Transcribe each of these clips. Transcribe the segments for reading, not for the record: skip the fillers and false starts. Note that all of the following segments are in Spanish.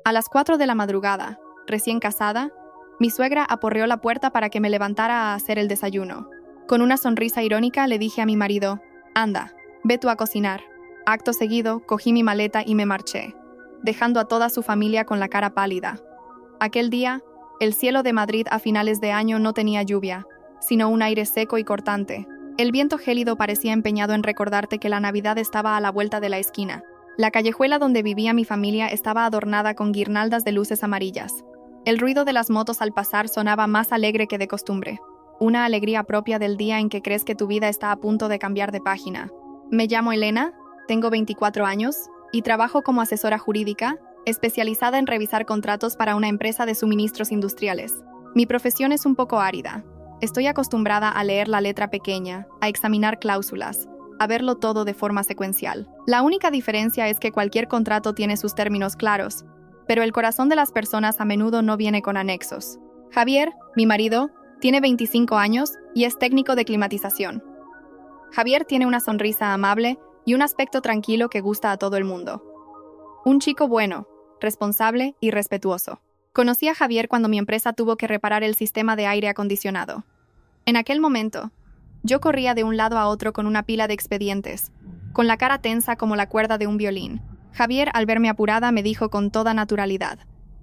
A las 4 de la madrugada, recién casada, mi suegra aporreó la puerta para que me levantara a hacer el desayuno. Con una sonrisa irónica le dije a mi marido, «Anda, ve tú a cocinar». Acto seguido, cogí mi maleta y me marché, dejando a toda su familia con la cara pálida. Aquel día, el cielo de Madrid a finales de año no tenía lluvia, sino un aire seco y cortante. El viento gélido parecía empeñado en recordarte que la Navidad estaba a la vuelta de la esquina. La callejuela donde vivía mi familia estaba adornada con guirnaldas de luces amarillas. El ruido de las motos al pasar sonaba más alegre que de costumbre. Una alegría propia del día en que crees que tu vida está a punto de cambiar de página. Me llamo Elena, tengo 24 años y trabajo como asesora jurídica, especializada en revisar contratos para una empresa de suministros industriales. Mi profesión es un poco árida. Estoy acostumbrada a leer la letra pequeña, a examinar cláusulas, a verlo todo de forma secuencial. La única diferencia es que cualquier contrato tiene sus términos claros, pero el corazón de las personas a menudo no viene con anexos. Javier, mi marido, tiene 25 años y es técnico de climatización. Javier tiene una sonrisa amable y un aspecto tranquilo que gusta a todo el mundo. Un chico bueno, responsable y respetuoso. Conocí a Javier cuando mi empresa tuvo que reparar el sistema de aire acondicionado. En aquel momento, yo corría de un lado a otro con una pila de expedientes, con la cara tensa como la cuerda de un violín. Javier, al verme apurada, me dijo con toda naturalidad,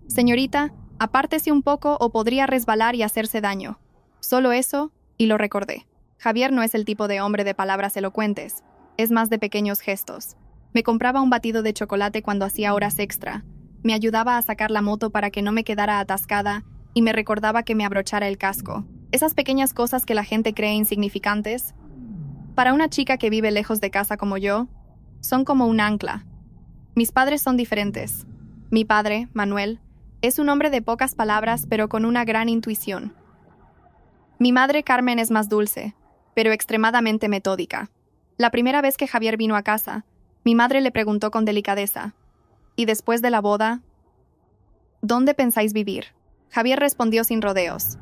«Señorita, apártese un poco o podría resbalar y hacerse daño». Solo eso, y lo recordé. Javier no es el tipo de hombre de palabras elocuentes, es más de pequeños gestos. Me compraba un batido de chocolate cuando hacía horas extra, me ayudaba a sacar la moto para que no me quedara atascada y me recordaba que me abrochara el casco. Esas pequeñas cosas que la gente cree insignificantes, para una chica que vive lejos de casa como yo, son como un ancla. Mis padres son diferentes. Mi padre, Manuel, es un hombre de pocas palabras pero con una gran intuición. Mi madre, Carmen, es más dulce, pero extremadamente metódica. La primera vez que Javier vino a casa, mi madre le preguntó con delicadeza, «¿Y después de la boda? ¿Dónde pensáis vivir?» Javier respondió sin rodeos,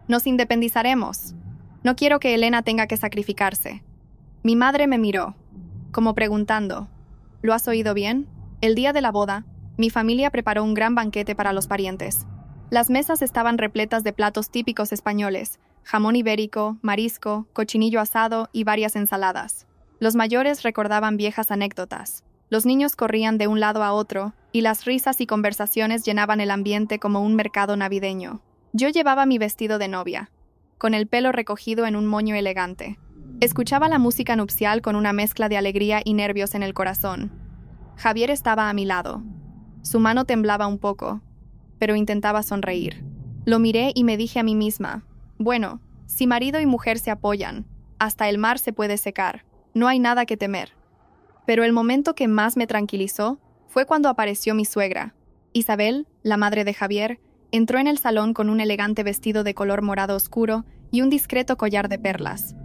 «Nos independizaremos. No quiero que Elena tenga que sacrificarse». Mi madre me miró, como preguntando, «¿Lo has oído bien?» El día de la boda, mi familia preparó un gran banquete para los parientes. Las mesas estaban repletas de platos típicos españoles, jamón ibérico, marisco, cochinillo asado y varias ensaladas. Los mayores recordaban viejas anécdotas. Los niños corrían de un lado a otro, y las risas y conversaciones llenaban el ambiente como un mercado navideño. Yo llevaba mi vestido de novia, con el pelo recogido en un moño elegante. Escuchaba la música nupcial con una mezcla de alegría y nervios en el corazón. Javier estaba a mi lado. Su mano temblaba un poco, pero intentaba sonreír. Lo miré y me dije a mí misma, «Bueno, si marido y mujer se apoyan, hasta el mar se puede secar, no hay nada que temer». Pero el momento que más me tranquilizó fue cuando apareció mi suegra. Isabel, la madre de Javier, entró en el salón con un elegante vestido de color morado oscuro y un discreto collar de perlas.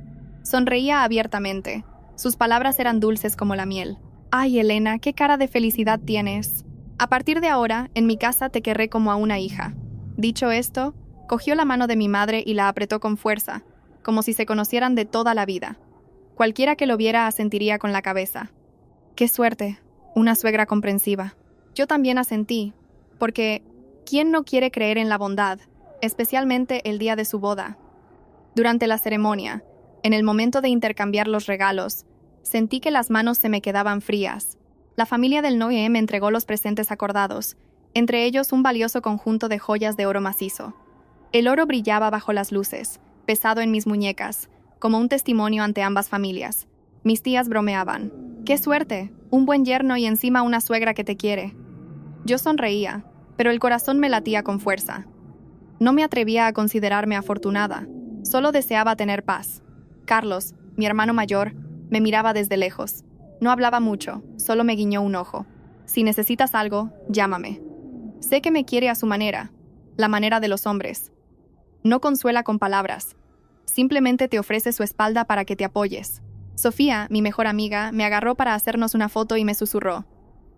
Sonreía abiertamente. Sus palabras eran dulces como la miel. «Ay, Elena, qué cara de felicidad tienes. A partir de ahora, en mi casa te querré como a una hija». Dicho esto, cogió la mano de mi madre y la apretó con fuerza, como si se conocieran de toda la vida. Cualquiera que lo viera asentiría con la cabeza. «Qué suerte, una suegra comprensiva». Yo también asentí, porque ¿quién no quiere creer en la bondad, especialmente el día de su boda? Durante la ceremonia, en el momento de intercambiar los regalos, sentí que las manos se me quedaban frías. La familia del novio me entregó los presentes acordados, entre ellos un valioso conjunto de joyas de oro macizo. El oro brillaba bajo las luces, pesado en mis muñecas, como un testimonio ante ambas familias. Mis tías bromeaban. «¡Qué suerte! Un buen yerno y encima una suegra que te quiere». Yo sonreía, pero el corazón me latía con fuerza. No me atrevía a considerarme afortunada, solo deseaba tener paz. Carlos, mi hermano mayor, me miraba desde lejos. No hablaba mucho, solo me guiñó un ojo. «Si necesitas algo, llámame». Sé que me quiere a su manera, la manera de los hombres. No consuela con palabras, simplemente te ofrece su espalda para que te apoyes. Sofía, mi mejor amiga, me agarró para hacernos una foto y me susurró,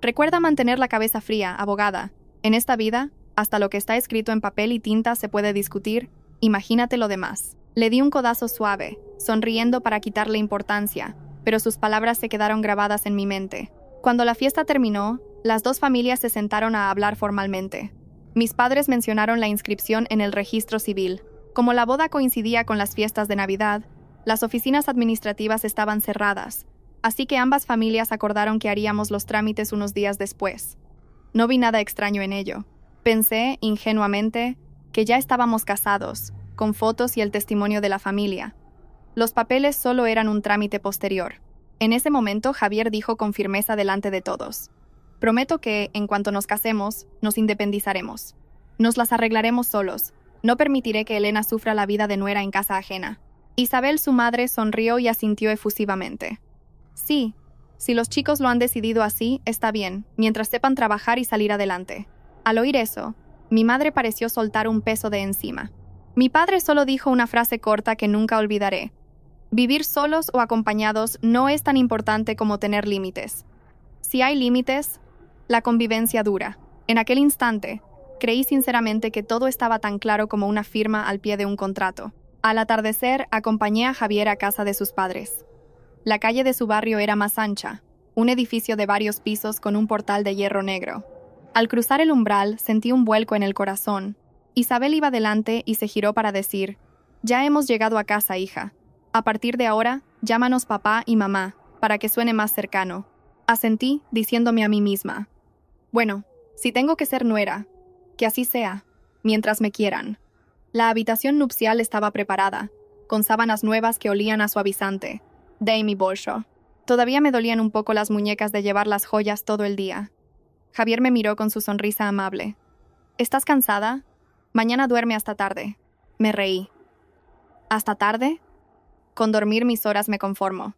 «Recuerda mantener la cabeza fría, abogada. En esta vida, hasta lo que está escrito en papel y tinta se puede discutir, imagínate lo demás». Le di un codazo suave, sonriendo para quitarle importancia, pero sus palabras se quedaron grabadas en mi mente. Cuando la fiesta terminó, Las dos familias se sentaron a hablar formalmente. Mis padres mencionaron la inscripción en el registro civil. Como la boda coincidía con las fiestas de Navidad, las oficinas administrativas estaban cerradas, así que ambas familias acordaron que haríamos los trámites unos días después. No vi nada extraño en ello. Pensé, ingenuamente, que ya estábamos casados, con fotos y el testimonio de la familia. Los papeles solo eran un trámite posterior. En ese momento, Javier dijo con firmeza delante de todos: prometo que, en cuanto nos casemos, nos independizaremos. Nos las arreglaremos solos. No permitiré que Elena sufra la vida de nuera en casa ajena. Isabel, su madre, sonrió y asintió efusivamente. Sí, si los chicos lo han decidido así, está bien, mientras sepan trabajar y salir adelante. Al oír eso, mi madre pareció soltar un peso de encima. Mi padre solo dijo una frase corta que nunca olvidaré. Vivir solos o acompañados no es tan importante como tener límites. Si hay límites, la convivencia dura. En aquel instante, creí sinceramente que todo estaba tan claro como una firma al pie de un contrato. Al atardecer, acompañé a Javier a casa de sus padres. La calle de su barrio era más ancha, un edificio de varios pisos con un portal de hierro negro. Al cruzar el umbral, sentí un vuelco en el corazón. Isabel iba delante y se giró para decir: «Ya hemos llegado a casa, hija. A partir de ahora, llámanos papá y mamá, para que suene más cercano». Asentí, diciéndome a mí misma: «Bueno, si tengo que ser nuera, que así sea, mientras me quieran». La habitación nupcial estaba preparada, con sábanas nuevas que olían a suavizante, de mi bolso. Todavía me dolían un poco las muñecas de llevar las joyas todo el día. Javier me miró con su sonrisa amable. «¿Estás cansada? Mañana duerme hasta tarde». Me reí. «¿Hasta tarde? Con dormir mis horas me conformo».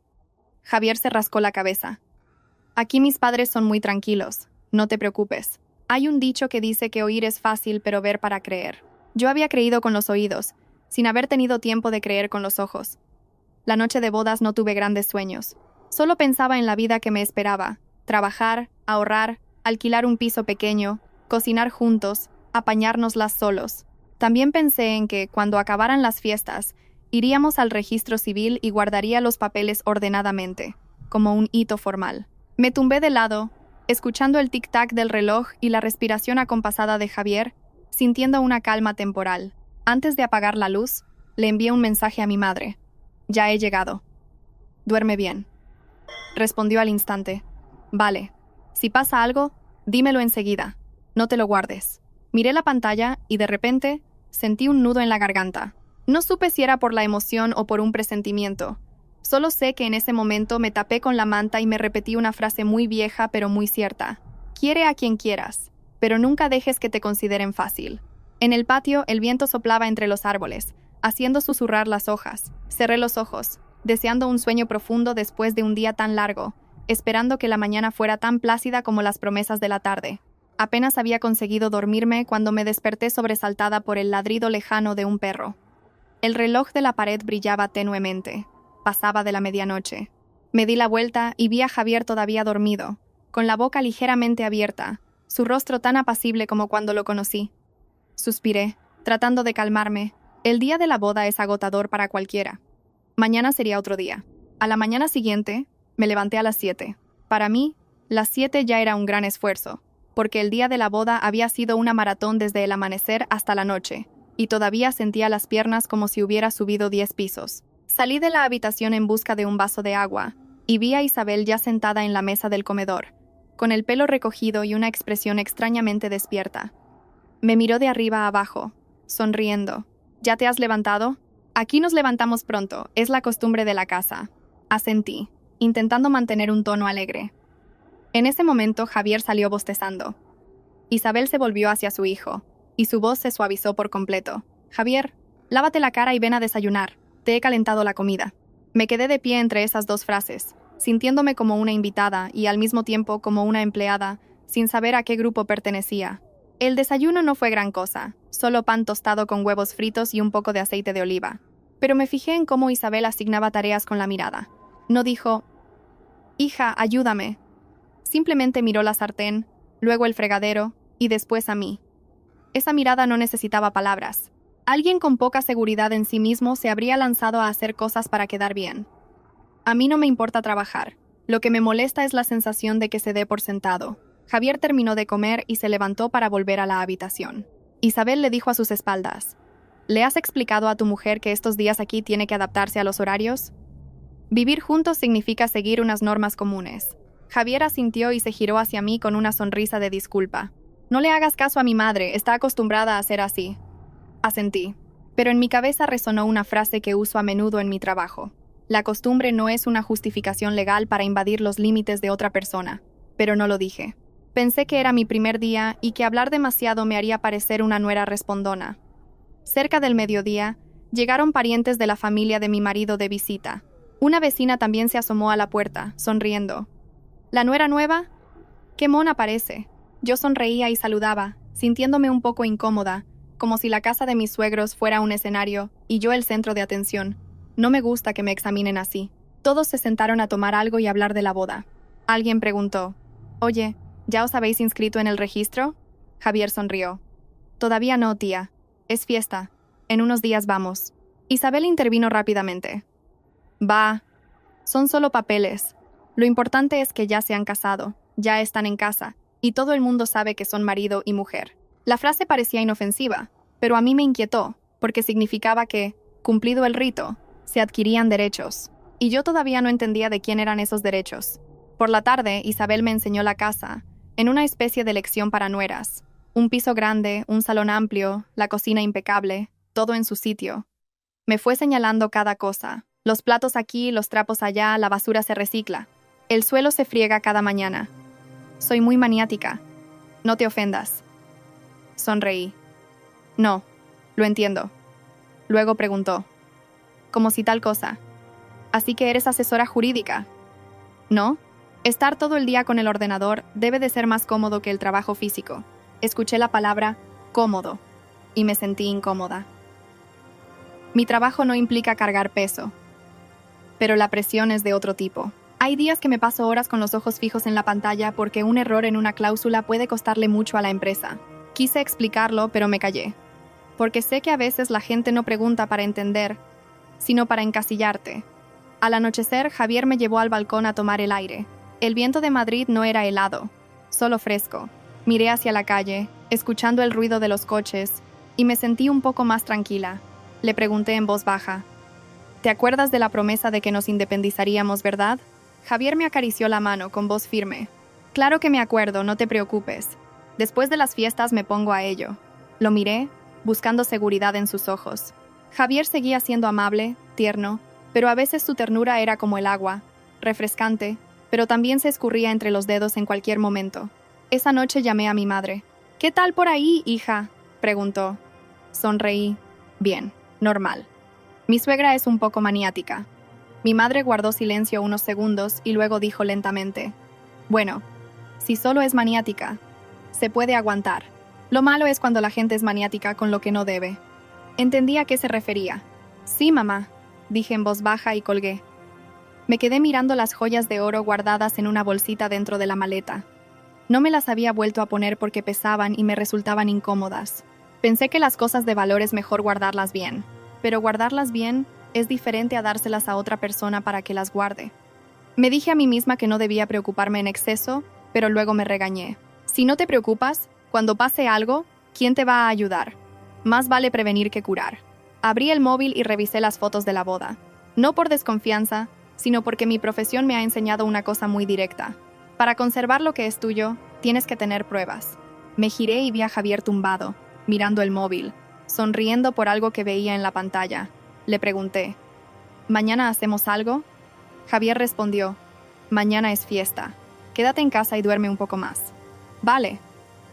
Javier se rascó la cabeza. «Aquí mis padres son muy tranquilos, no te preocupes. Hay un dicho que dice que oír es fácil, pero ver para creer». Yo había creído con los oídos, sin haber tenido tiempo de creer con los ojos. La noche de bodas no tuve grandes sueños. Solo pensaba en la vida que me esperaba: trabajar, ahorrar, alquilar un piso pequeño, cocinar juntos, apañárnoslas solos. También pensé en que, cuando acabaran las fiestas, iríamos al registro civil y guardaría los papeles ordenadamente, como un hito formal. Me tumbé de lado, escuchando el tic-tac del reloj y la respiración acompasada de Javier, sintiendo una calma temporal. Antes de apagar la luz, le envié un mensaje a mi madre. «Ya he llegado. Duerme bien». Respondió al instante: «Vale. Si pasa algo, dímelo enseguida. No te lo guardes». Miré la pantalla y de repente sentí un nudo en la garganta. No supe si era por la emoción o por un presentimiento. Solo sé que en ese momento me tapé con la manta y me repetí una frase muy vieja pero muy cierta: «Quiere a quien quieras, pero nunca dejes que te consideren fácil». En el patio, el viento soplaba entre los árboles, haciendo susurrar las hojas. Cerré los ojos, deseando un sueño profundo después de un día tan largo, esperando que la mañana fuera tan plácida como las promesas de la tarde. Apenas había conseguido dormirme cuando me desperté sobresaltada por el ladrido lejano de un perro. El reloj de la pared brillaba tenuemente. Pasaba de la medianoche. Me di la vuelta y vi a Javier todavía dormido, con la boca ligeramente abierta, su rostro tan apacible como cuando lo conocí. Suspiré, tratando de calmarme. El día de la boda es agotador para cualquiera. Mañana sería otro día. A la mañana siguiente, me levanté a las 7. Para mí, las 7 ya era un gran esfuerzo, porque el día de la boda había sido una maratón desde el amanecer hasta la noche, y todavía sentía las piernas como si hubiera subido 10 pisos. Salí de la habitación en busca de un vaso de agua, y vi a Isabel ya sentada en la mesa del comedor, con el pelo recogido y una expresión extrañamente despierta. Me miró de arriba a abajo, sonriendo. «¿Ya te has levantado?» «Aquí nos levantamos pronto, es la costumbre de la casa». Asentí, intentando mantener un tono alegre. En ese momento, Javier salió bostezando. Isabel se volvió hacia su hijo, y su voz se suavizó por completo. «Javier, lávate la cara y ven a desayunar. Te he calentado la comida». Me quedé de pie entre esas dos frases, sintiéndome como una invitada y al mismo tiempo como una empleada, sin saber a qué grupo pertenecía. El desayuno no fue gran cosa, solo pan tostado con huevos fritos y un poco de aceite de oliva. Pero me fijé en cómo Isabel asignaba tareas con la mirada. No dijo: «Hija, ayúdame». Simplemente miró la sartén, luego el fregadero y después a mí. Esa mirada no necesitaba palabras. Alguien con poca seguridad en sí mismo se habría lanzado a hacer cosas para quedar bien. A mí no me importa trabajar. Lo que me molesta es la sensación de que se dé por sentado. Javier terminó de comer y se levantó para volver a la habitación. Isabel le dijo a sus espaldas: ¿Le has explicado a tu mujer que estos días aquí tiene que adaptarse a los horarios? Vivir juntos significa seguir unas normas comunes. Javier asintió y se giró hacia mí con una sonrisa de disculpa. No le hagas caso a mi madre, está acostumbrada a ser así. Asentí, pero en mi cabeza resonó una frase que uso a menudo en mi trabajo. La costumbre no es una justificación legal para invadir los límites de otra persona, pero no lo dije. Pensé que era mi primer día y que hablar demasiado me haría parecer una nuera respondona. Cerca del mediodía, llegaron parientes de la familia de mi marido de visita. Una vecina también se asomó a la puerta, sonriendo. ¿La nuera nueva? ¡Qué mona parece! Yo sonreía y saludaba, sintiéndome un poco incómoda, como si la casa de mis suegros fuera un escenario y yo el centro de atención. No me gusta que me examinen así. Todos se sentaron a tomar algo y hablar de la boda. Alguien preguntó: «Oye, ¿ya os habéis inscrito en el registro?» Javier sonrió. «Todavía no, tía. Es fiesta. En unos días vamos». Isabel intervino rápidamente. «Va. Son solo papeles. Lo importante es que ya se han casado, ya están en casa, y todo el mundo sabe que son marido y mujer». La frase parecía inofensiva, pero a mí me inquietó, porque significaba que, cumplido el rito, se adquirían derechos. Y yo todavía no entendía de quién eran esos derechos. Por la tarde, Isabel me enseñó la casa, en una especie de lección para nueras. Un piso grande, un salón amplio, la cocina impecable, todo en su sitio. Me fue señalando cada cosa. Los platos aquí, los trapos allá, la basura se recicla. El suelo se friega cada mañana. Soy muy maniática. No te ofendas. Sonreí. No, lo entiendo. Luego preguntó: «¿Cómo si tal cosa? Así que eres asesora jurídica?» «No. Estar todo el día con el ordenador debe de ser más cómodo que el trabajo físico». Escuché la palabra cómodo y me sentí incómoda. Mi trabajo no implica cargar peso, pero la presión es de otro tipo. Hay días que me paso horas con los ojos fijos en la pantalla porque un error en una cláusula puede costarle mucho a la empresa. Quise explicarlo, pero me callé, porque sé que a veces la gente no pregunta para entender, sino para encasillarte. Al anochecer, Javier me llevó al balcón a tomar el aire. El viento de Madrid no era helado, solo fresco. Miré hacia la calle, escuchando el ruido de los coches, y me sentí un poco más tranquila. Le pregunté en voz baja: «¿Te acuerdas de la promesa de que nos independizaríamos, verdad?» Javier me acarició la mano con voz firme. «Claro que me acuerdo, no te preocupes. Después de las fiestas me pongo a ello». Lo miré, buscando seguridad en sus ojos. Javier seguía siendo amable, tierno, pero a veces su ternura era como el agua, refrescante, pero también se escurría entre los dedos en cualquier momento. Esa noche llamé a mi madre. «¿Qué tal por ahí, hija?», preguntó. Sonreí. «Bien, normal». Mi suegra es un poco maniática. Mi madre guardó silencio unos segundos y luego dijo lentamente: «Bueno, si solo es maniática, se puede aguantar. Lo malo es cuando la gente es maniática con lo que no debe». Entendí a qué se refería. «Sí, mamá», dije en voz baja y colgué. Me quedé mirando las joyas de oro guardadas en una bolsita dentro de la maleta. No me las había vuelto a poner porque pesaban y me resultaban incómodas. Pensé que las cosas de valor es mejor guardarlas bien, pero guardarlas bien es diferente a dárselas a otra persona para que las guarde. Me dije a mí misma que no debía preocuparme en exceso, pero luego me regañé. Si no te preocupas, cuando pase algo, ¿quién te va a ayudar? Más vale prevenir que curar. Abrí el móvil y revisé las fotos de la boda. No por desconfianza, sino porque mi profesión me ha enseñado una cosa muy directa. Para conservar lo que es tuyo, tienes que tener pruebas. Me giré y vi a Javier tumbado, mirando el móvil, sonriendo por algo que veía en la pantalla. Le pregunté: «¿Mañana hacemos algo?» Javier respondió: «Mañana es fiesta. Quédate en casa y duerme un poco más». «Vale»,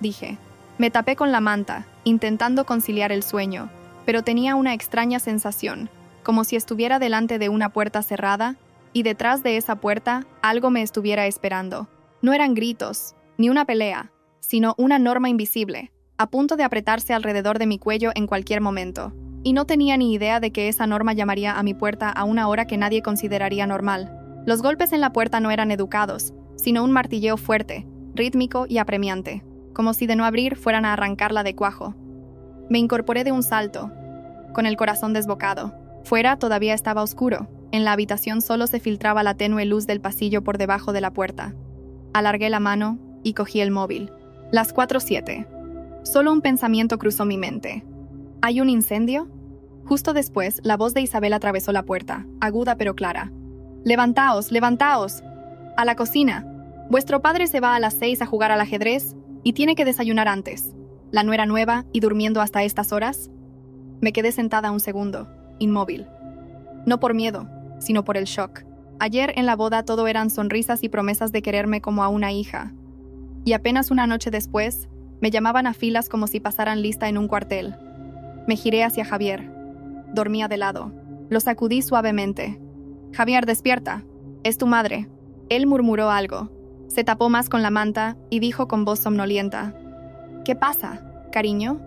dije. Me tapé con la manta, intentando conciliar el sueño, pero tenía una extraña sensación, como si estuviera delante de una puerta cerrada, y detrás de esa puerta algo me estuviera esperando. No eran gritos, ni una pelea, sino una norma invisible, a punto de apretarse alrededor de mi cuello en cualquier momento. Y no tenía ni idea de que esa norma llamaría a mi puerta a una hora que nadie consideraría normal. Los golpes en la puerta no eran educados, sino un martilleo fuerte, rítmico y apremiante, como si de no abrir fueran a arrancarla de cuajo. Me incorporé de un salto, con el corazón desbocado. Fuera todavía estaba oscuro. En la habitación solo se filtraba la tenue luz del pasillo por debajo de la puerta. Alargué la mano, y cogí el móvil. Las 4:07. Solo un pensamiento cruzó mi mente. ¿Hay un incendio? Justo después, la voz de Isabel atravesó la puerta, aguda pero clara. ¡Levantaos, levantaos! ¡A la cocina! Vuestro padre se va a las 6 a jugar al ajedrez y tiene que desayunar antes. ¿La nuera nueva y durmiendo hasta estas horas? Me quedé sentada un segundo, inmóvil. No por miedo, sino por el shock. Ayer en la boda todo eran sonrisas y promesas de quererme como a una hija. Y apenas una noche después, me llamaban a filas como si pasaran lista en un cuartel. Me giré hacia Javier. Dormía de lado. Lo sacudí suavemente. «Javier, despierta. Es tu madre». Él murmuró algo. Se tapó más con la manta y dijo con voz somnolienta: «¿Qué pasa, cariño?».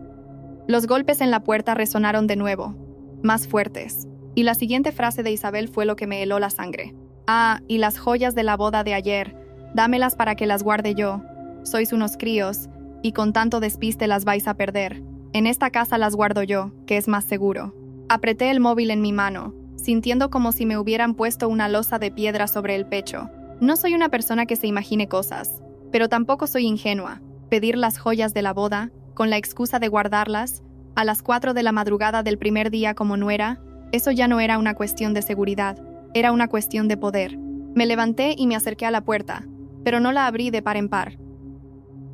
Los golpes en la puerta resonaron de nuevo, más fuertes, y la siguiente frase de Isabel fue lo que me heló la sangre. «Ah, y las joyas de la boda de ayer, dámelas para que las guarde yo. Sois unos críos, y con tanto despiste las vais a perder. En esta casa las guardo yo, que es más seguro». Apreté el móvil en mi mano, sintiendo como si me hubieran puesto una losa de piedra sobre el pecho. No soy una persona que se imagine cosas, pero tampoco soy ingenua. Pedir las joyas de la boda, con la excusa de guardarlas, a las 4 de la madrugada del primer día como nuera, eso ya no era una cuestión de seguridad, era una cuestión de poder. Me levanté y me acerqué a la puerta, pero no la abrí de par en par.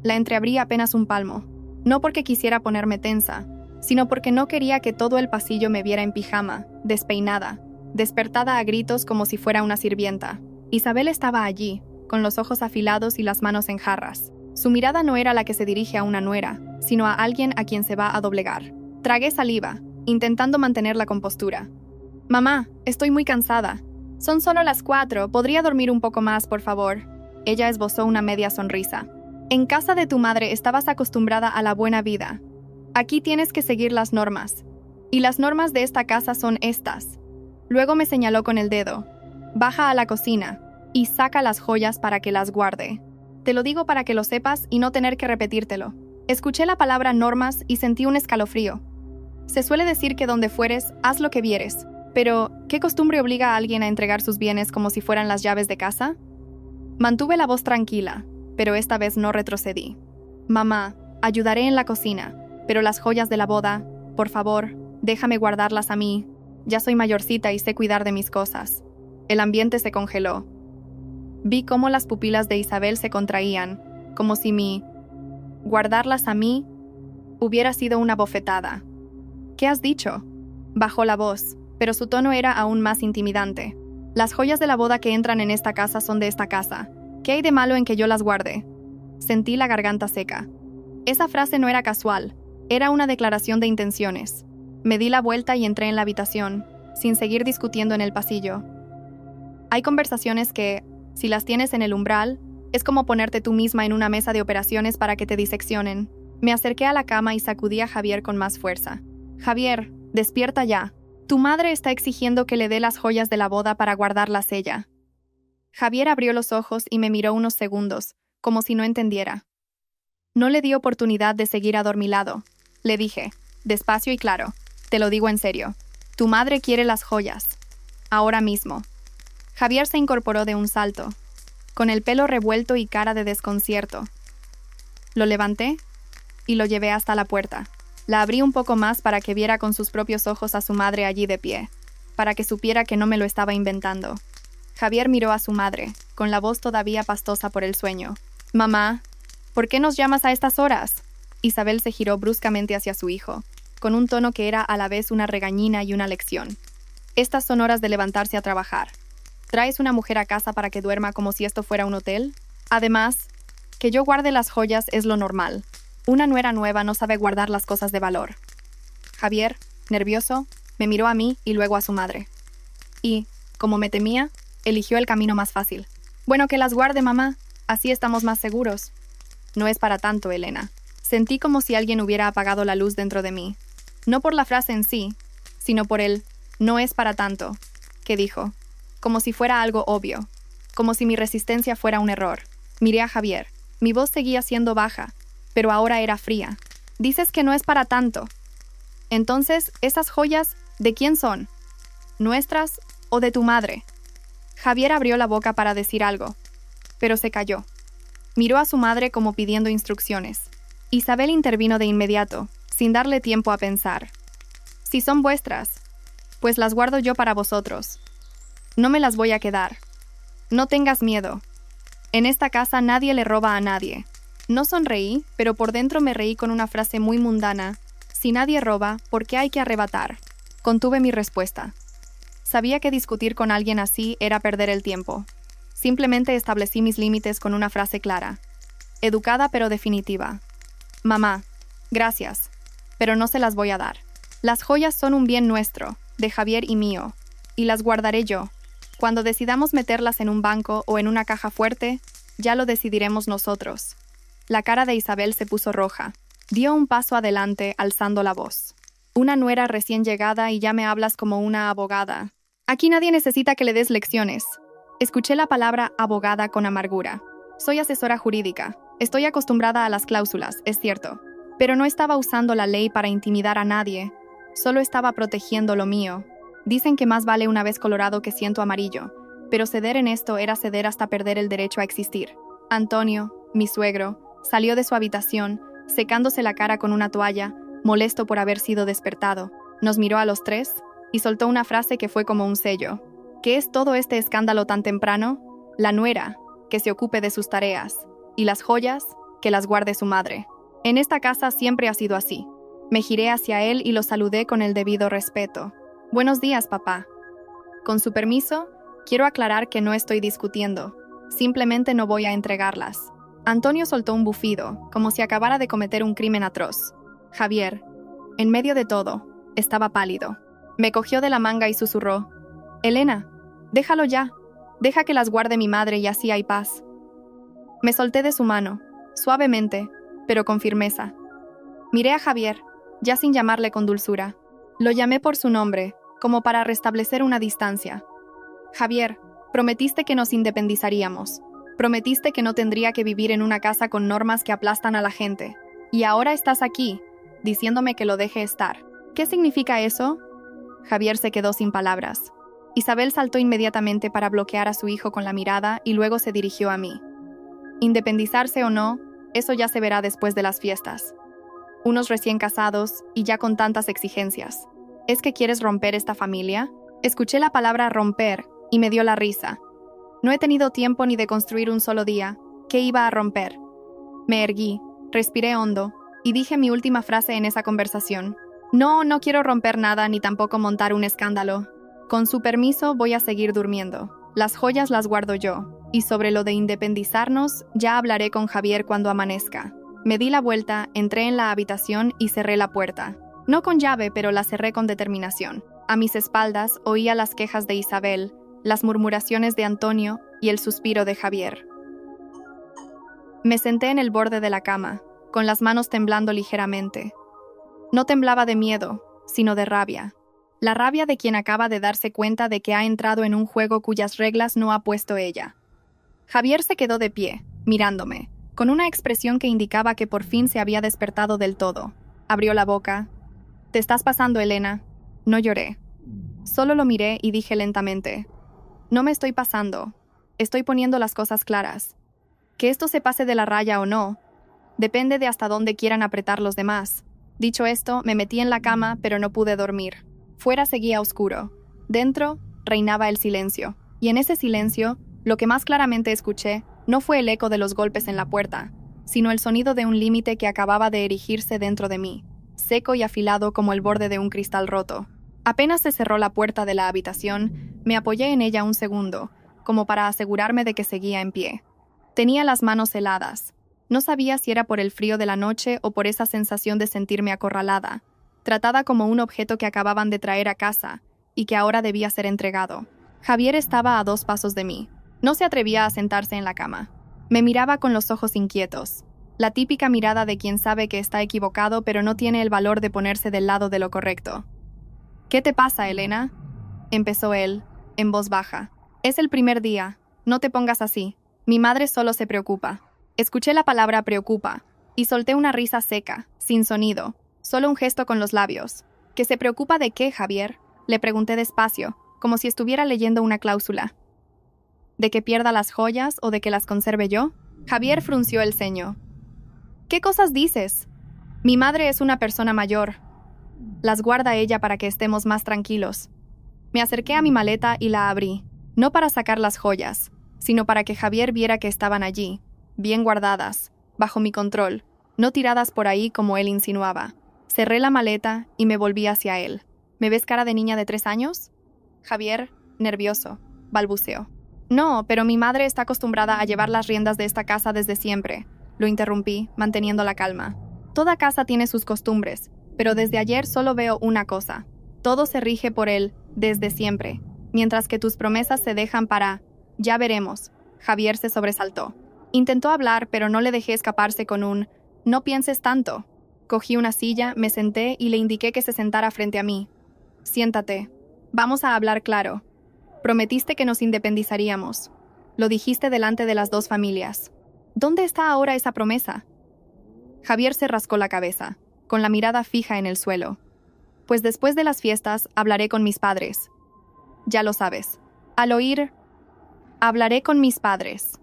La entreabrí apenas un palmo, no porque quisiera ponerme tensa, sino porque no quería que todo el pasillo me viera en pijama, despeinada, despertada a gritos como si fuera una sirvienta. Isabel estaba allí, con los ojos afilados y las manos en jarras. Su mirada no era la que se dirige a una nuera, sino a alguien a quien se va a doblegar. Tragué saliva, intentando mantener la compostura. «Mamá, estoy muy cansada. Son solo las 4, ¿podría dormir un poco más, por favor?». Ella esbozó una media sonrisa. «En casa de tu madre estabas acostumbrada a la buena vida. Aquí tienes que seguir las normas. Y las normas de esta casa son estas». Luego me señaló con el dedo. «Baja a la cocina y saca las joyas para que las guarde. Te lo digo para que lo sepas y no tener que repetírtelo». Escuché la palabra normas y sentí un escalofrío. Se suele decir que donde fueres, haz lo que vieres. Pero, ¿qué costumbre obliga a alguien a entregar sus bienes como si fueran las llaves de casa? Mantuve la voz tranquila, pero esta vez no retrocedí. «Mamá, ayudaré en la cocina, pero las joyas de la boda, por favor, déjame guardarlas a mí. Ya soy mayorcita y sé cuidar de mis cosas». El ambiente se congeló. Vi cómo las pupilas de Isabel se contraían, como si mi «guardarlas a mí» hubiera sido una bofetada. «¿Qué has dicho?». Bajó la voz, pero su tono era aún más intimidante. «Las joyas de la boda que entran en esta casa son de esta casa. ¿Qué hay de malo en que yo las guarde?». Sentí la garganta seca. Esa frase no era casual, era una declaración de intenciones. Me di la vuelta y entré en la habitación, sin seguir discutiendo en el pasillo. Hay conversaciones que, si las tienes en el umbral, es como ponerte tú misma en una mesa de operaciones para que te diseccionen. Me acerqué a la cama y sacudí a Javier con más fuerza. «Javier, despierta ya. Tu madre está exigiendo que le dé las joyas de la boda para guardarlas ella». Javier abrió los ojos y me miró unos segundos, como si no entendiera. No le di oportunidad de seguir adormilado. Le dije, despacio y claro: «Te lo digo en serio. Tu madre quiere las joyas. Ahora mismo». Javier se incorporó de un salto, con el pelo revuelto y cara de desconcierto. Lo levanté y lo llevé hasta la puerta. La abrí un poco más para que viera con sus propios ojos a su madre allí de pie, para que supiera que no me lo estaba inventando. Javier miró a su madre, con la voz todavía pastosa por el sueño. «Mamá, ¿por qué nos llamas a estas horas?». Isabel se giró bruscamente hacia su hijo, con un tono que era a la vez una regañina y una lección. «Estas son horas de levantarse a trabajar. ¿Traes una mujer a casa para que duerma como si esto fuera un hotel? Además, que yo guarde las joyas es lo normal. Una nuera nueva no sabe guardar las cosas de valor». Javier, nervioso, me miró a mí y luego a su madre. Y, como me temía, eligió el camino más fácil. «Bueno, que las guarde, mamá. Así estamos más seguros». «No es para tanto, Elena». Sentí como si alguien hubiera apagado la luz dentro de mí. No por la frase en sí, sino por el «no es para tanto» que dijo, como si fuera algo obvio, como si mi resistencia fuera un error. Miré a Javier. Mi voz seguía siendo baja, pero ahora era fría. «Dices que no es para tanto. Entonces, ¿esas joyas de quién son? ¿Nuestras o de tu madre?». Javier abrió la boca para decir algo, pero se calló. Miró a su madre como pidiendo instrucciones. Isabel intervino de inmediato, sin darle tiempo a pensar. Si son vuestras, pues las guardo yo para vosotros. No me las voy a quedar. No tengas miedo. En esta casa nadie le roba a nadie. No sonreí, pero por dentro me reí con una frase muy mundana. Si nadie roba, ¿por qué hay que arrebatar? Contuve mi respuesta. Sabía que discutir con alguien así era perder el tiempo. Simplemente establecí mis límites con una frase clara. Educada pero definitiva. Mamá, gracias, pero no se las voy a dar. Las joyas son un bien nuestro, de Javier y mío, y las guardaré yo. Cuando decidamos meterlas en un banco o en una caja fuerte, ya lo decidiremos nosotros. La cara de Isabel se puso roja. Dio un paso adelante, alzando la voz. Una nuera recién llegada y ya me hablas como una abogada. Aquí nadie necesita que le des lecciones. Escuché la palabra abogada con amargura. Soy asesora jurídica. Estoy acostumbrada a las cláusulas, es cierto. Pero no estaba usando la ley para intimidar a nadie. Solo estaba protegiendo lo mío. Dicen que más vale una vez colorado que ciento amarillo. Pero ceder en esto era ceder hasta perder el derecho a existir. Antonio, mi suegro, salió de su habitación, secándose la cara con una toalla, molesto por haber sido despertado. Nos miró a los tres y soltó una frase que fue como un sello. ¿Qué es todo este escándalo tan temprano? La nuera, que se ocupe de sus tareas, y las joyas, que las guarde su madre. En esta casa siempre ha sido así. Me giré hacia él y lo saludé con el debido respeto. Buenos días, papá. Con su permiso, quiero aclarar que no estoy discutiendo. Simplemente no voy a entregarlas. Antonio soltó un bufido, como si acabara de cometer un crimen atroz. Javier, en medio de todo, estaba pálido. Me cogió de la manga y susurró: Elena, déjalo ya. Deja que las guarde mi madre y así hay paz. Me solté de su mano, suavemente, pero con firmeza. Miré a Javier, ya sin llamarle con dulzura. Lo llamé por su nombre, como para restablecer una distancia. Javier, prometiste que nos independizaríamos. Prometiste que no tendría que vivir en una casa con normas que aplastan a la gente. Y ahora estás aquí, diciéndome que lo deje estar. ¿Qué significa eso? Javier se quedó sin palabras. Isabel saltó inmediatamente para bloquear a su hijo con la mirada y luego se dirigió a mí. Independizarse o no, eso ya se verá después de las fiestas. Unos recién casados y ya con tantas exigencias. ¿Es que quieres romper esta familia? Escuché la palabra romper y me dio la risa. No he tenido tiempo ni de construir un solo día. ¿Qué iba a romper? Me erguí, respiré hondo y dije mi última frase en esa conversación. No quiero romper nada ni tampoco montar un escándalo. Con su permiso voy a seguir durmiendo. Las joyas las guardo yo, y sobre lo de independizarnos ya hablaré con Javier cuando amanezca. Me di la vuelta, entré en la habitación y cerré la puerta. No con llave, pero la cerré con determinación. A mis espaldas oía las quejas de Isabel, las murmuraciones de Antonio y el suspiro de Javier. Me senté en el borde de la cama, con las manos temblando ligeramente. No temblaba de miedo, sino de rabia. La rabia de quien acaba de darse cuenta de que ha entrado en un juego cuyas reglas no ha puesto ella. Javier se quedó de pie, mirándome, con una expresión que indicaba que por fin se había despertado del todo. Abrió la boca. «Te estás pasando, Elena». No lloré. Solo lo miré y dije lentamente: «No me estoy pasando. Estoy poniendo las cosas claras. Que esto se pase de la raya o no, depende de hasta dónde quieran apretar los demás». Dicho esto, me metí en la cama, pero no pude dormir. Fuera seguía oscuro. Dentro reinaba el silencio. Y en ese silencio, lo que más claramente escuché no fue el eco de los golpes en la puerta, sino el sonido de un límite que acababa de erigirse dentro de mí, seco y afilado como el borde de un cristal roto. Apenas se cerró la puerta de la habitación, me apoyé en ella un segundo, como para asegurarme de que seguía en pie. Tenía las manos heladas. No sabía si era por el frío de la noche o por esa sensación de sentirme acorralada, tratada como un objeto que acababan de traer a casa y que ahora debía ser entregado. Javier estaba a 2 pasos de mí. No se atrevía a sentarse en la cama. Me miraba con los ojos inquietos, la típica mirada de quien sabe que está equivocado pero no tiene el valor de ponerse del lado de lo correcto. «¿Qué te pasa, Elena?», empezó él, en voz baja. «Es el primer día. No te pongas así. Mi madre solo se preocupa». Escuché la palabra preocupa y solté una risa seca, sin sonido, solo un gesto con los labios. ¿Que se preocupa de qué, Javier?, le pregunté despacio, como si estuviera leyendo una cláusula. ¿De que pierda las joyas o de que las conserve yo? Javier frunció el ceño. ¿Qué cosas dices? Mi madre es una persona mayor. Las guarda ella para que estemos más tranquilos. Me acerqué a mi maleta y la abrí, no para sacar las joyas, sino para que Javier viera que estaban allí, bien guardadas, bajo mi control, no tiradas por ahí como él insinuaba. Cerré la maleta y me volví hacia él. ¿Me ves cara de niña de 3 años? Javier, nervioso, balbuceó. No, pero mi madre está acostumbrada a llevar las riendas de esta casa desde siempre. Lo interrumpí, manteniendo la calma. Toda casa tiene sus costumbres, pero desde ayer solo veo una cosa. Todo se rige por él, desde siempre, mientras que tus promesas se dejan para... Ya veremos. Javier se sobresaltó. Intentó hablar, pero no le dejé escaparse con un... No pienses tanto. Cogí una silla, me senté y le indiqué que se sentara frente a mí. Siéntate. Vamos a hablar claro. Prometiste que nos independizaríamos. Lo dijiste delante de las 2 familias. ¿Dónde está ahora esa promesa? Javier se rascó la cabeza, con la mirada fija en el suelo. Pues después de las fiestas hablaré con mis padres. Ya lo sabes. Al oír... Hablaré con mis padres.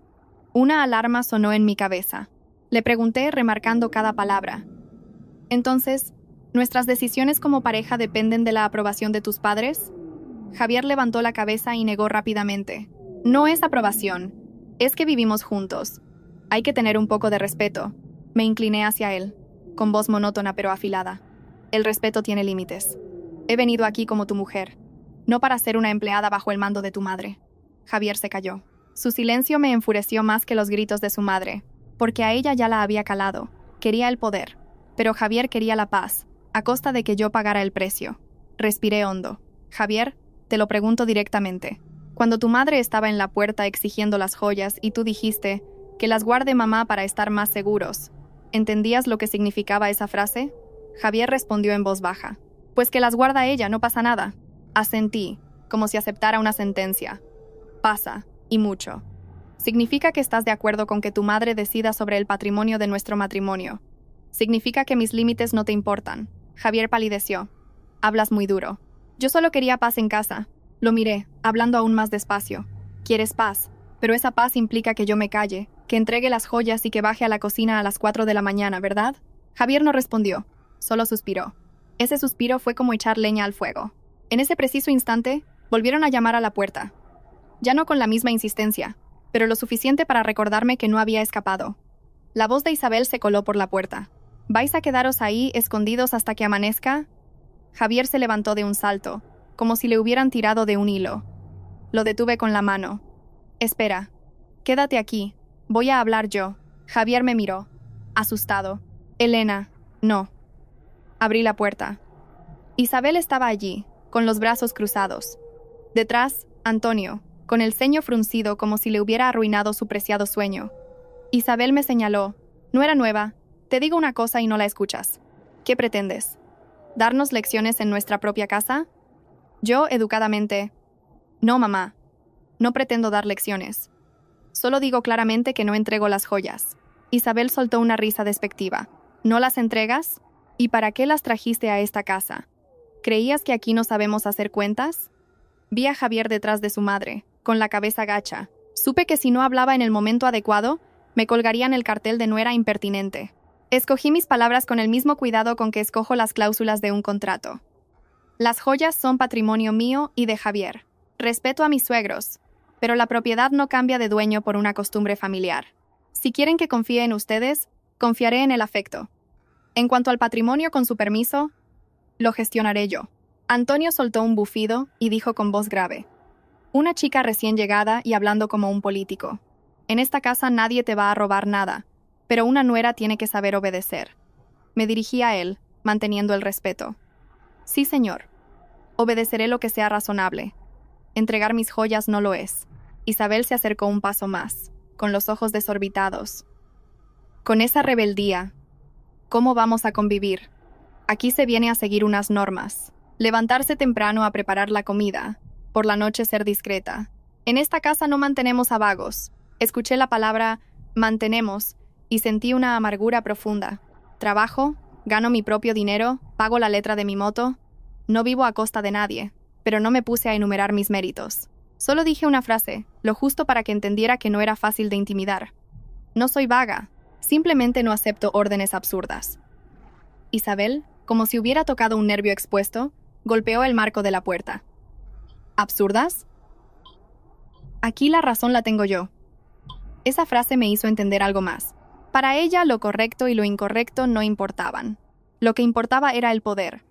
Una alarma sonó en mi cabeza. Le pregunté remarcando cada palabra. Entonces, ¿nuestras decisiones como pareja dependen de la aprobación de tus padres? Javier levantó la cabeza y negó rápidamente. No es aprobación, es que vivimos juntos. Hay que tener un poco de respeto. Me incliné hacia él, con voz monótona pero afilada. El respeto tiene límites. He venido aquí como tu mujer, no para ser una empleada bajo el mando de tu madre. Javier se calló. Su silencio me enfureció más que los gritos de su madre, porque a ella ya la había calado. Quería el poder, pero Javier quería la paz, a costa de que yo pagara el precio. Respiré hondo. Javier, te lo pregunto directamente. Cuando tu madre estaba en la puerta exigiendo las joyas y tú dijiste que las guarde mamá para estar más seguros, ¿entendías lo que significaba esa frase? Javier respondió en voz baja. Pues que las guarda ella, no pasa nada. Asentí, como si aceptara una sentencia. Pasa, y mucho. Significa que estás de acuerdo con que tu madre decida sobre el patrimonio de nuestro matrimonio. Significa que mis límites no te importan. Javier palideció. Hablas muy duro. Yo solo quería paz en casa. Lo miré, hablando aún más despacio. Quieres paz, pero esa paz implica que yo me calle, que entregue las joyas y que baje a la cocina a las 4 de la mañana, ¿verdad? Javier no respondió, solo suspiró. Ese suspiro fue como echar leña al fuego. En ese preciso instante, volvieron a llamar a la puerta. Ya no con la misma insistencia, pero lo suficiente para recordarme que no había escapado. La voz de Isabel se coló por la puerta. ¿Vais a quedaros ahí, escondidos hasta que amanezca? Javier se levantó de un salto, como si le hubieran tirado de un hilo. Lo detuve con la mano. Espera. Quédate aquí. Voy a hablar yo. Javier me miró, asustado. Elena, no. Abrí la puerta. Isabel estaba allí, con los brazos cruzados. Detrás, Antonio, con el ceño fruncido como si le hubiera arruinado su preciado sueño. Isabel me señaló. No era nueva. Te digo una cosa y no la escuchas. ¿Qué pretendes? ¿Darnos lecciones en nuestra propia casa? Yo, educadamente. No, mamá. No pretendo dar lecciones. Solo digo claramente que no entrego las joyas. Isabel soltó una risa despectiva. ¿No las entregas? ¿Y para qué las trajiste a esta casa? ¿Creías que aquí no sabemos hacer cuentas? Vi a Javier detrás de su madre, con la cabeza gacha. Supe que si no hablaba en el momento adecuado, me colgarían el cartel de nuera impertinente. Escogí mis palabras con el mismo cuidado con que escojo las cláusulas de un contrato. Las joyas son patrimonio mío y de Javier. Respeto a mis suegros, pero la propiedad no cambia de dueño por una costumbre familiar. Si quieren que confíe en ustedes, confiaré en el afecto. En cuanto al patrimonio, con su permiso, lo gestionaré yo. Antonio soltó un bufido y dijo con voz grave. Una chica recién llegada y hablando como un político. En esta casa nadie te va a robar nada, pero una nuera tiene que saber obedecer. Me dirigí a él, manteniendo el respeto. Sí, señor. Obedeceré lo que sea razonable. Entregar mis joyas no lo es. Isabel se acercó un paso más, con los ojos desorbitados. Con esa rebeldía, ¿cómo vamos a convivir? Aquí se viene a seguir unas normas. Levantarse temprano a preparar la comida. Por la noche ser discreta. En esta casa no mantenemos a vagos. Escuché la palabra mantenemos y sentí una amargura profunda. Trabajo, gano mi propio dinero, pago la letra de mi moto. No vivo a costa de nadie, pero no me puse a enumerar mis méritos. Solo dije una frase, lo justo para que entendiera que no era fácil de intimidar. No soy vaga. Simplemente no acepto órdenes absurdas. Isabel, como si hubiera tocado un nervio expuesto, golpeó el marco de la puerta. ¿Absurdas? Aquí la razón la tengo yo. Esa frase me hizo entender algo más. Para ella, lo correcto y lo incorrecto no importaban. Lo que importaba era el poder.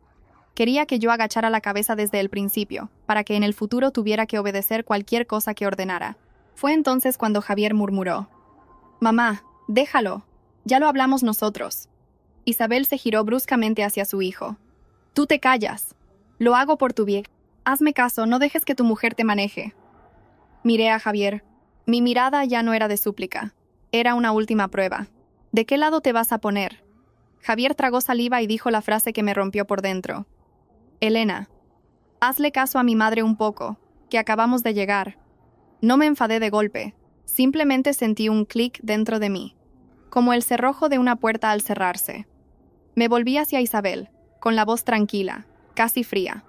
Quería que yo agachara la cabeza desde el principio, para que en el futuro tuviera que obedecer cualquier cosa que ordenara. Fue entonces cuando Javier murmuró: «Mamá, déjalo. Ya lo hablamos nosotros». Isabel se giró bruscamente hacia su hijo. «Tú te callas. Lo hago por tu bien. Hazme caso, no dejes que tu mujer te maneje». Miré a Javier. Mi mirada ya no era de súplica. Era una última prueba. ¿De qué lado te vas a poner? Javier tragó saliva y dijo la frase que me rompió por dentro. «Elena, hazle caso a mi madre un poco, que acabamos de llegar». No me enfadé de golpe. Simplemente sentí un clic dentro de mí, como el cerrojo de una puerta al cerrarse. Me volví hacia Isabel, con la voz tranquila, casi fría.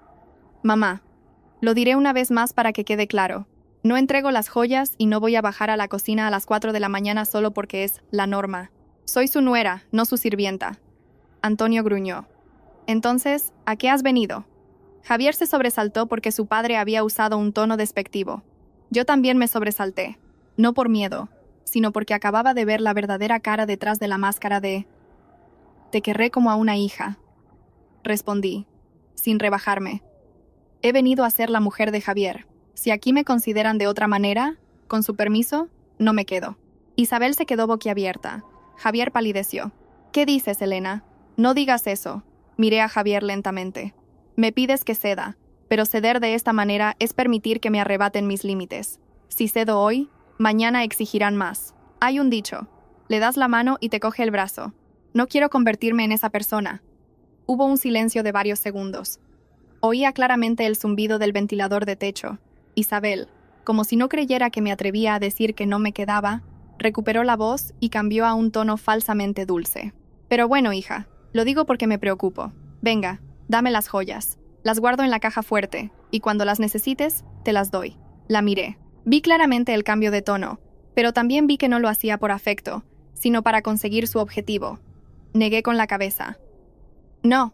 «Mamá, lo diré una vez más para que quede claro. No entrego las joyas y no voy a bajar a la cocina a las 4 de la mañana solo porque es la norma. Soy su nuera, no su sirvienta». Antonio gruñó. «Entonces, ¿a qué has venido?» Javier se sobresaltó porque su padre había usado un tono despectivo. Yo también me sobresalté, no por miedo, sino porque acababa de ver la verdadera cara detrás de la máscara de «Te querré como a una hija», respondí, sin rebajarme. «He venido a ser la mujer de Javier. Si aquí me consideran de otra manera, con su permiso, no me quedo». Isabel se quedó boquiabierta. Javier palideció. «¿Qué dices, Elena? No digas eso». Miré a Javier lentamente. «Me pides que ceda, pero ceder de esta manera es permitir que me arrebaten mis límites. Si cedo hoy, mañana exigirán más. Hay un dicho: le das la mano y te coge el brazo. No quiero convertirme en esa persona». Hubo un silencio de varios segundos. Oía claramente el zumbido del ventilador de techo. Isabel, como si no creyera que me atrevía a decir que no me quedaba, recuperó la voz y cambió a un tono falsamente dulce. «Pero bueno, hija, lo digo porque me preocupo. Venga, dame las joyas. Las guardo en la caja fuerte, y cuando las necesites, te las doy». La miré. Vi claramente el cambio de tono, pero también vi que no lo hacía por afecto, sino para conseguir su objetivo. Negué con la cabeza. «No».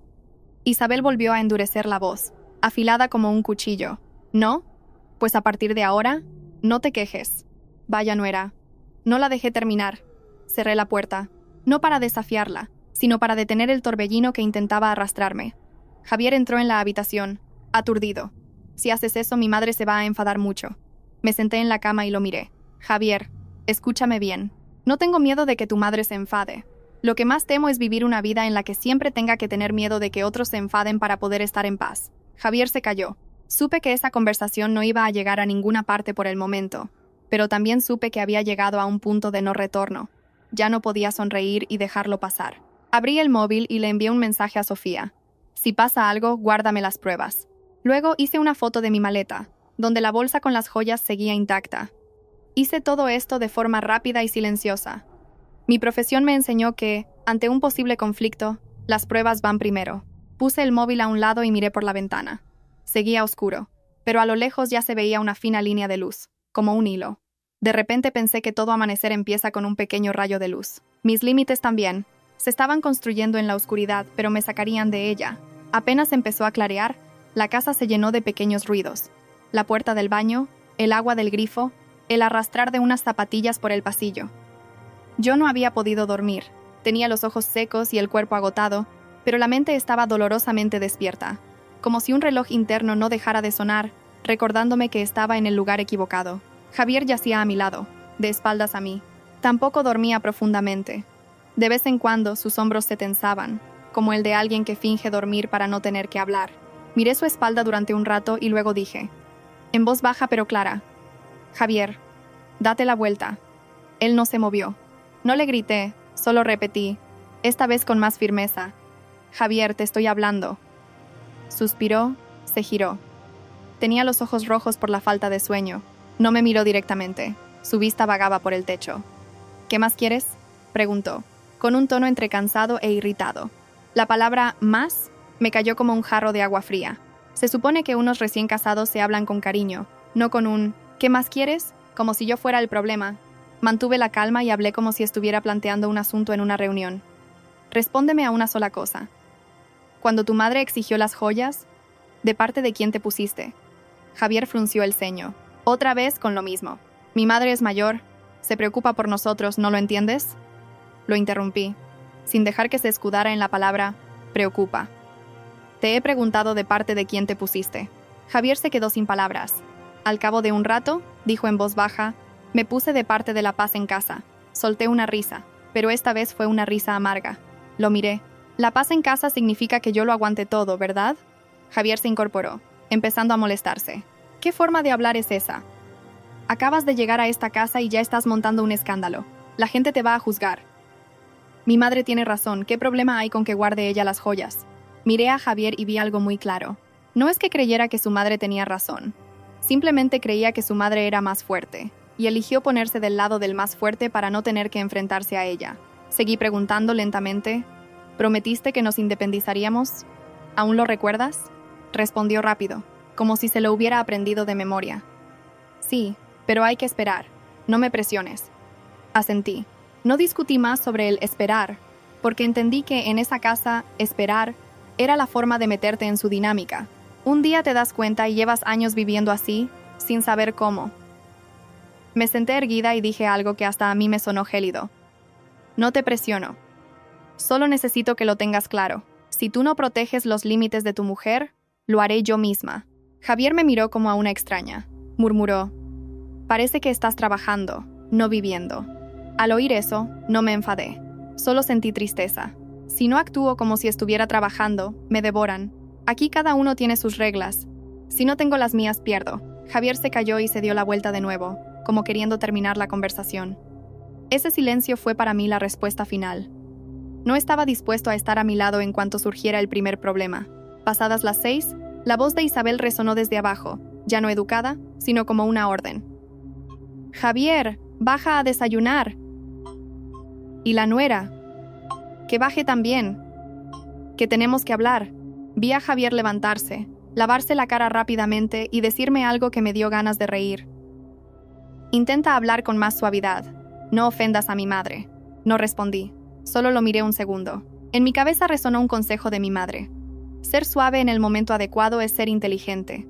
Isabel volvió a endurecer la voz, afilada como un cuchillo. «¿No? Pues a partir de ahora, no te quejes». Vaya nuera. No la dejé terminar. Cerré la puerta, no para desafiarla, sino para detener el torbellino que intentaba arrastrarme. Javier entró en la habitación, aturdido. «Si haces eso, mi madre se va a enfadar mucho». Me senté en la cama y lo miré. «Javier, escúchame bien. No tengo miedo de que tu madre se enfade. Lo que más temo es vivir una vida en la que siempre tenga que tener miedo de que otros se enfaden para poder estar en paz». Javier se calló. Supe que esa conversación no iba a llegar a ninguna parte por el momento, pero también supe que había llegado a un punto de no retorno. Ya no podía sonreír y dejarlo pasar. Abrí el móvil y le envié un mensaje a Sofía. «Si pasa algo, guárdame las pruebas». Luego hice una foto de mi maleta, donde la bolsa con las joyas seguía intacta. Hice todo esto de forma rápida y silenciosa. Mi profesión me enseñó que, ante un posible conflicto, las pruebas van primero. Puse el móvil a un lado y miré por la ventana. Seguía oscuro, pero a lo lejos ya se veía una fina línea de luz, como un hilo. De repente pensé que todo amanecer empieza con un pequeño rayo de luz. Mis límites también. Se estaban construyendo en la oscuridad, pero me sacarían de ella. Apenas empezó a clarear, la casa se llenó de pequeños ruidos. La puerta del baño, el agua del grifo, el arrastrar de unas zapatillas por el pasillo. Yo no había podido dormir. Tenía los ojos secos y el cuerpo agotado, pero la mente estaba dolorosamente despierta, como si un reloj interno no dejara de sonar, recordándome que estaba en el lugar equivocado. Javier yacía a mi lado, de espaldas a mí. Tampoco dormía profundamente. De vez en cuando sus hombros se tensaban, como el de alguien que finge dormir para no tener que hablar. Miré su espalda durante un rato y luego dije, en voz baja pero clara: «Javier, date la vuelta». Él no se movió. No le grité, solo repetí, esta vez con más firmeza: «Javier, te estoy hablando». Suspiró, se giró. Tenía los ojos rojos por la falta de sueño. No me miró directamente. Su vista vagaba por el techo. «¿Qué más quieres?», preguntó, con un tono entre cansado e irritado. La palabra «más» me cayó como un jarro de agua fría. Se supone que unos recién casados se hablan con cariño, no con un «¿qué más quieres?», como si yo fuera el problema. Mantuve la calma y hablé como si estuviera planteando un asunto en una reunión. Respóndeme a una sola cosa. Cuando tu madre exigió las joyas, ¿de parte de quién te pusiste? Javier frunció el ceño. Otra vez con lo mismo. Mi madre es mayor. Se preocupa por nosotros, ¿no lo entiendes? Lo interrumpí, sin dejar que se escudara en la palabra preocupa. Te he preguntado de parte de quién te pusiste. Javier se quedó sin palabras. Al cabo de un rato, dijo en voz baja, me puse de parte de la paz en casa. Solté una risa, pero esta vez fue una risa amarga. Lo miré. La paz en casa significa que yo lo aguante todo, ¿verdad? Javier se incorporó, empezando a molestarse. ¿Qué forma de hablar es esa? Acabas de llegar a esta casa y ya estás montando un escándalo. La gente te va a juzgar. Mi madre tiene razón. ¿Qué problema hay con que guarde ella las joyas? Miré a Javier y vi algo muy claro. No es que creyera que su madre tenía razón. Simplemente creía que su madre era más fuerte, y eligió ponerse del lado del más fuerte para no tener que enfrentarse a ella. Seguí preguntando lentamente, ¿prometiste que nos independizaríamos? ¿Aún lo recuerdas? Respondió rápido, como si se lo hubiera aprendido de memoria. Sí, pero hay que esperar. No me presiones. Asentí. No discutí más sobre el esperar, porque entendí que en esa casa, esperar era la forma de meterte en su dinámica. Un día te das cuenta y llevas años viviendo así, sin saber cómo. Me senté erguida y dije algo que hasta a mí me sonó gélido. No te presiono. Solo necesito que lo tengas claro. Si tú no proteges los límites de tu mujer, lo haré yo misma. Javier me miró como a una extraña. Murmuró. Parece que estás trabajando, no viviendo. Al oír eso, no me enfadé. Solo sentí tristeza. Si no actúo como si estuviera trabajando, me devoran. Aquí cada uno tiene sus reglas. Si no tengo las mías, pierdo. Javier se calló y se dio la vuelta de nuevo, como queriendo terminar la conversación. Ese silencio fue para mí la respuesta final. No estaba dispuesto a estar a mi lado en cuanto surgiera el primer problema. Pasadas las 6, la voz de Isabel resonó desde abajo, ya no educada, sino como una orden. «Javier, baja a desayunar». «Y la nuera». «Que baje también». «Que tenemos que hablar». Vi a Javier levantarse, lavarse la cara rápidamente y decirme algo que me dio ganas de reír. «Intenta hablar con más suavidad. No ofendas a mi madre». No respondí. Solo lo miré un segundo. En mi cabeza resonó un consejo de mi madre. Ser suave en el momento adecuado es ser inteligente.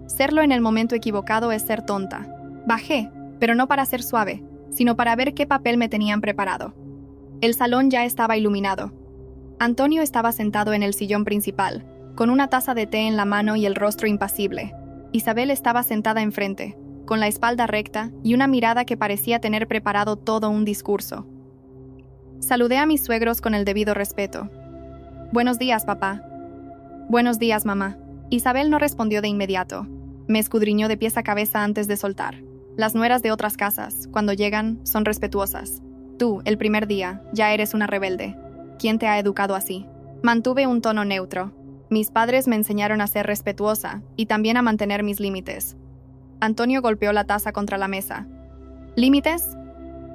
Serlo en el momento equivocado es ser tonta. Bajé, pero no para ser suave, sino para ver qué papel me tenían preparado. El salón ya estaba iluminado. Antonio estaba sentado en el sillón principal, con una taza de té en la mano y el rostro impasible. Isabel estaba sentada enfrente, con la espalda recta y una mirada que parecía tener preparado todo un discurso. Saludé a mis suegros con el debido respeto. «Buenos días, papá». «Buenos días, mamá». Isabel no respondió de inmediato. Me escudriñó de pies a cabeza antes de soltar. Las nueras de otras casas, cuando llegan, son respetuosas. Tú, el primer día, ya eres una rebelde. ¿Quién te ha educado así? Mantuve un tono neutro. Mis padres me enseñaron a ser respetuosa y también a mantener mis límites. Antonio golpeó la taza contra la mesa. ¿Límites?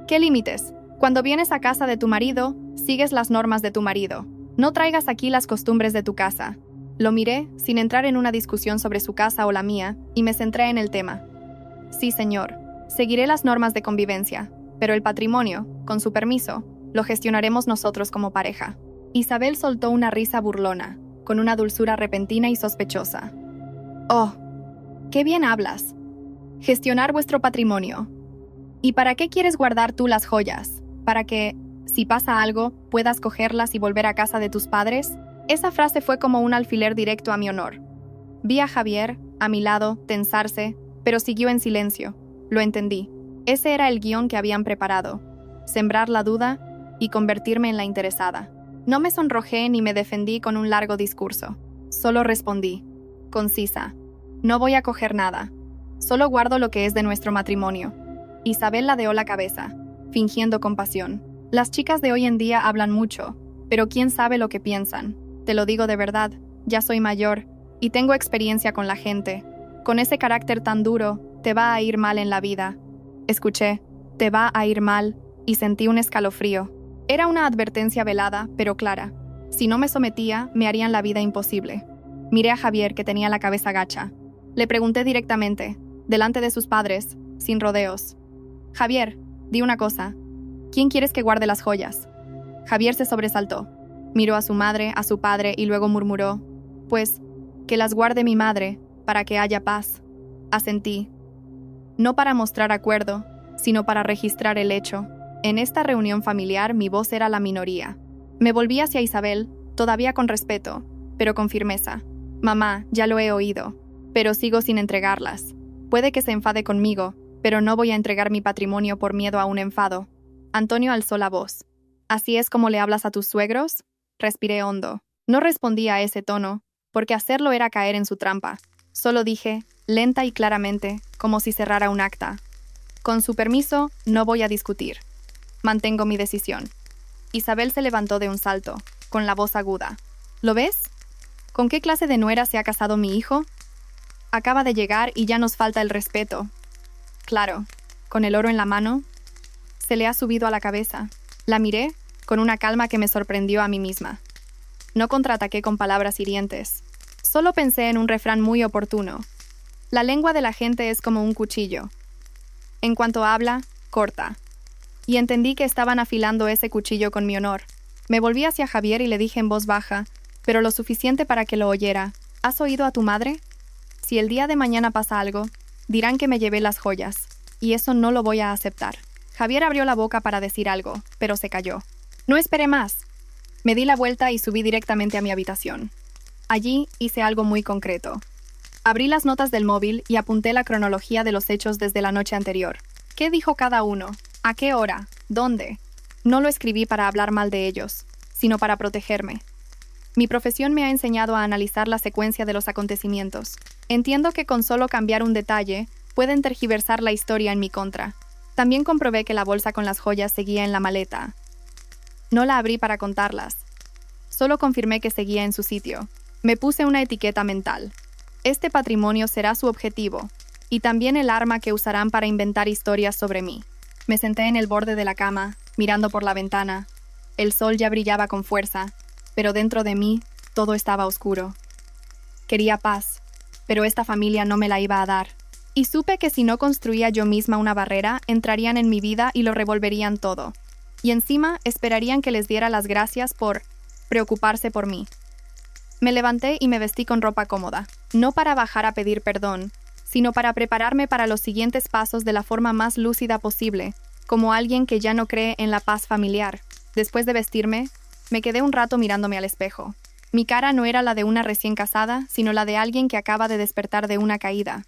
¿Qué límites? Cuando vienes a casa de tu marido, sigues las normas de tu marido. No traigas aquí las costumbres de tu casa. Lo miré, sin entrar en una discusión sobre su casa o la mía, y me centré en el tema. Sí, señor. Seguiré las normas de convivencia, pero el patrimonio, con su permiso, lo gestionaremos nosotros como pareja. Isabel soltó una risa burlona, con una dulzura repentina y sospechosa. «Oh, qué bien hablas. Gestionar vuestro patrimonio. ¿Y para qué quieres guardar tú las joyas? ¿Para que, si pasa algo, puedas cogerlas y volver a casa de tus padres?» Esa frase fue como un alfiler directo a mi honor. Vi a Javier, a mi lado, tensarse, pero siguió en silencio. Lo entendí. Ese era el guión que habían preparado. Sembrar la duda y convertirme en la interesada. No me sonrojé ni me defendí con un largo discurso. Solo respondí, concisa. No voy a coger nada. Solo guardo lo que es de nuestro matrimonio. Isabel ladeó la cabeza, fingiendo compasión. Las chicas de hoy en día hablan mucho, pero quién sabe lo que piensan. Te lo digo de verdad, ya soy mayor y tengo experiencia con la gente. Con ese carácter tan duro, te va a ir mal en la vida. Escuché, te va a ir mal, y sentí un escalofrío. Era una advertencia velada, pero clara. Si no me sometía, me harían la vida imposible. Miré a Javier, que tenía la cabeza gacha. Le pregunté directamente, delante de sus padres, sin rodeos. «Javier, Di una cosa. ¿Quién quieres que guarde las joyas? Javier se sobresaltó. Miró a su madre, a su padre y luego murmuró: Pues, que las guarde mi madre, para que haya paz. Asentí. No para mostrar acuerdo, sino para registrar el hecho. En esta reunión familiar mi voz era la minoría. Me volví hacia Isabel, todavía con respeto, pero con firmeza. Mamá, ya lo he oído, pero sigo sin entregarlas. Puede que se enfade conmigo, pero no voy a entregar mi patrimonio por miedo a un enfado. Antonio alzó la voz. ¿Así es como le hablas a tus suegros? Respiré hondo. No respondí a ese tono, porque hacerlo era caer en su trampa. Solo dije, lenta y claramente, como si cerrara un acta: con su permiso, no voy a discutir. Mantengo mi decisión. Isabel se levantó de un salto, con la voz aguda. ¿Lo ves? ¿Con qué clase de nuera se ha casado mi hijo? Acaba de llegar y ya nos falta el respeto. Claro, con el oro en la mano, se le ha subido a la cabeza. La miré, con una calma que me sorprendió a mí misma. No contraataqué con palabras hirientes. Solo pensé en un refrán muy oportuno. La lengua de la gente es como un cuchillo. En cuanto habla, corta. Y entendí que estaban afilando ese cuchillo con mi honor. Me volví hacia Javier y le dije en voz baja, pero lo suficiente para que lo oyera: ¿has oído a tu madre? Si el día de mañana pasa algo, dirán que me llevé las joyas, y eso no lo voy a aceptar. Javier abrió la boca para decir algo, pero se calló. No esperé más. Me di la vuelta y subí directamente a mi habitación. Allí hice algo muy concreto. Abrí las notas del móvil y apunté la cronología de los hechos desde la noche anterior. ¿Qué dijo cada uno? ¿A qué hora? ¿Dónde? No lo escribí para hablar mal de ellos, sino para protegerme. Mi profesión me ha enseñado a analizar la secuencia de los acontecimientos. Entiendo que con solo cambiar un detalle, pueden tergiversar la historia en mi contra. También comprobé que la bolsa con las joyas seguía en la maleta. No la abrí para contarlas. Solo confirmé que seguía en su sitio. Me puse una etiqueta mental. Este patrimonio será su objetivo, y también el arma que usarán para inventar historias sobre mí. Me senté en el borde de la cama, mirando por la ventana. El sol ya brillaba con fuerza, pero dentro de mí todo estaba oscuro. Quería paz, pero esta familia no me la iba a dar. Y supe que si no construía yo misma una barrera, entrarían en mi vida y lo revolverían todo. Y encima esperarían que les diera las gracias por preocuparse por mí. Me levanté y me vestí con ropa cómoda, no para bajar a pedir perdón, sino para prepararme para los siguientes pasos de la forma más lúcida posible, como alguien que ya no cree en la paz familiar. Después de vestirme, me quedé un rato mirándome al espejo. Mi cara no era la de una recién casada, sino la de alguien que acaba de despertar de una caída.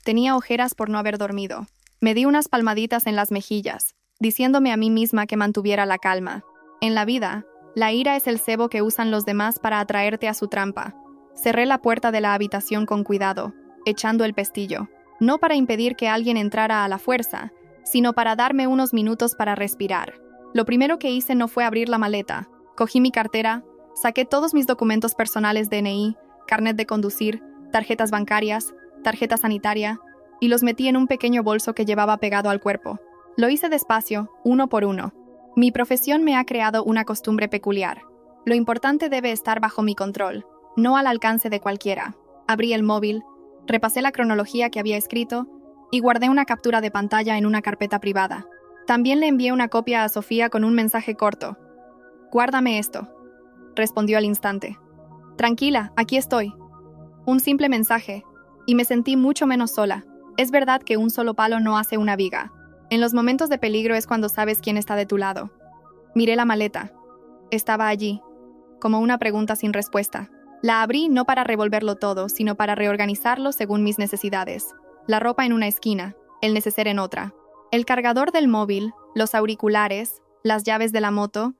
Tenía ojeras por no haber dormido. Me di unas palmaditas en las mejillas, diciéndome a mí misma que mantuviera la calma. En la vida, la ira es el cebo que usan los demás para atraerte a su trampa. Cerré la puerta de la habitación con cuidado, echando el pestillo, no para impedir que alguien entrara a la fuerza, sino para darme unos minutos para respirar. Lo primero que hice no fue abrir la maleta. Cogí mi cartera, saqué todos mis documentos personales: DNI, carnet de conducir, tarjetas bancarias, tarjeta sanitaria, y los metí en un pequeño bolso que llevaba pegado al cuerpo. Lo hice despacio, uno por uno. Mi profesión me ha creado una costumbre peculiar. Lo importante debe estar bajo mi control, no al alcance de cualquiera. Abrí el móvil, repasé la cronología que había escrito y guardé una captura de pantalla en una carpeta privada. También le envié una copia a Sofía con un mensaje corto. «Guárdame esto», respondió al instante. «Tranquila, aquí estoy». Un simple mensaje, y me sentí mucho menos sola. Es verdad que un solo palo no hace una viga. En los momentos de peligro es cuando sabes quién está de tu lado. Miré la maleta. Estaba allí, como una pregunta sin respuesta. La abrí no para revolverlo todo, sino para reorganizarlo según mis necesidades. La ropa en una esquina, el neceser en otra. El cargador del móvil, los auriculares, las llaves de la moto,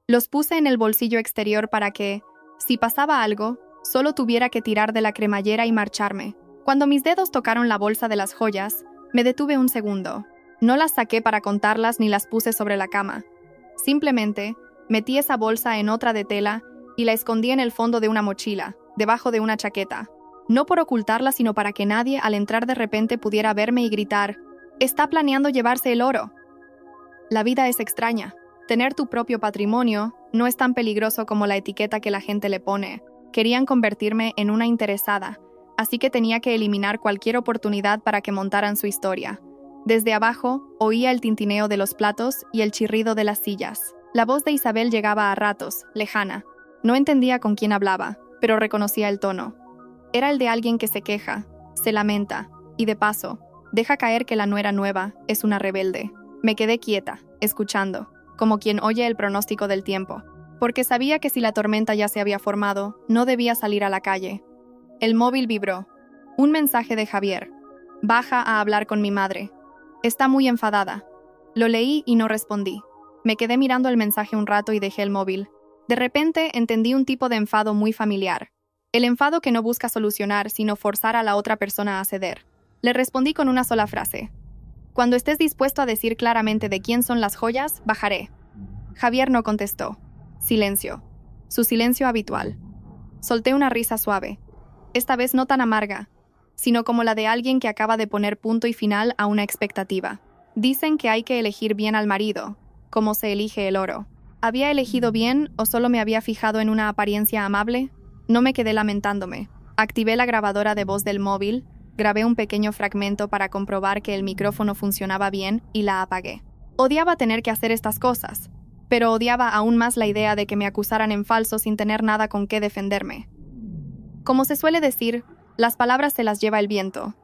los puse en el bolsillo exterior para que, si pasaba algo, solo tuviera que tirar de la cremallera y marcharme. Cuando mis dedos tocaron la bolsa de las joyas, me detuve un segundo. No las saqué para contarlas ni las puse sobre la cama. Simplemente, metí esa bolsa en otra de tela y la escondí en el fondo de una mochila, debajo de una chaqueta. No por ocultarla, sino para que nadie al entrar de repente pudiera verme y gritar: «Está planeando llevarse el oro». La vida es extraña. Tener tu propio patrimonio no es tan peligroso como la etiqueta que la gente le pone. Querían convertirme en una interesada, así que tenía que eliminar cualquier oportunidad para que montaran su historia. Desde abajo, oía el tintineo de los platos y el chirrido de las sillas. La voz de Isabel llegaba a ratos, lejana. No entendía con quién hablaba, pero reconocía el tono. Era el de alguien que se queja, se lamenta, y de paso, deja caer que la nuera nueva es una rebelde. Me quedé quieta, escuchando, como quien oye el pronóstico del tiempo, porque sabía que si la tormenta ya se había formado, no debía salir a la calle. El móvil vibró. Un mensaje de Javier. Baja a hablar con mi madre. Está muy enfadada. Lo leí y no respondí. Me quedé mirando el mensaje un rato y dejé el móvil. De repente entendí un tipo de enfado muy familiar. El enfado que no busca solucionar, sino forzar a la otra persona a ceder. Le respondí con una sola frase. Cuando estés dispuesto a decir claramente de quién son las joyas, bajaré. Javier no contestó. Silencio. Su silencio habitual. Solté una risa suave. Esta vez no tan amarga, sino como la de alguien que acaba de poner punto y final a una expectativa. Dicen que hay que elegir bien al marido, como se elige el oro. ¿Había elegido bien o solo me había fijado en una apariencia amable? No me quedé lamentándome. Activé la grabadora de voz del móvil, grabé un pequeño fragmento para comprobar que el micrófono funcionaba bien y la apagué. Odiaba tener que hacer estas cosas, pero odiaba aún más la idea de que me acusaran en falso sin tener nada con qué defenderme. Como se suele decir, las palabras se las lleva el viento,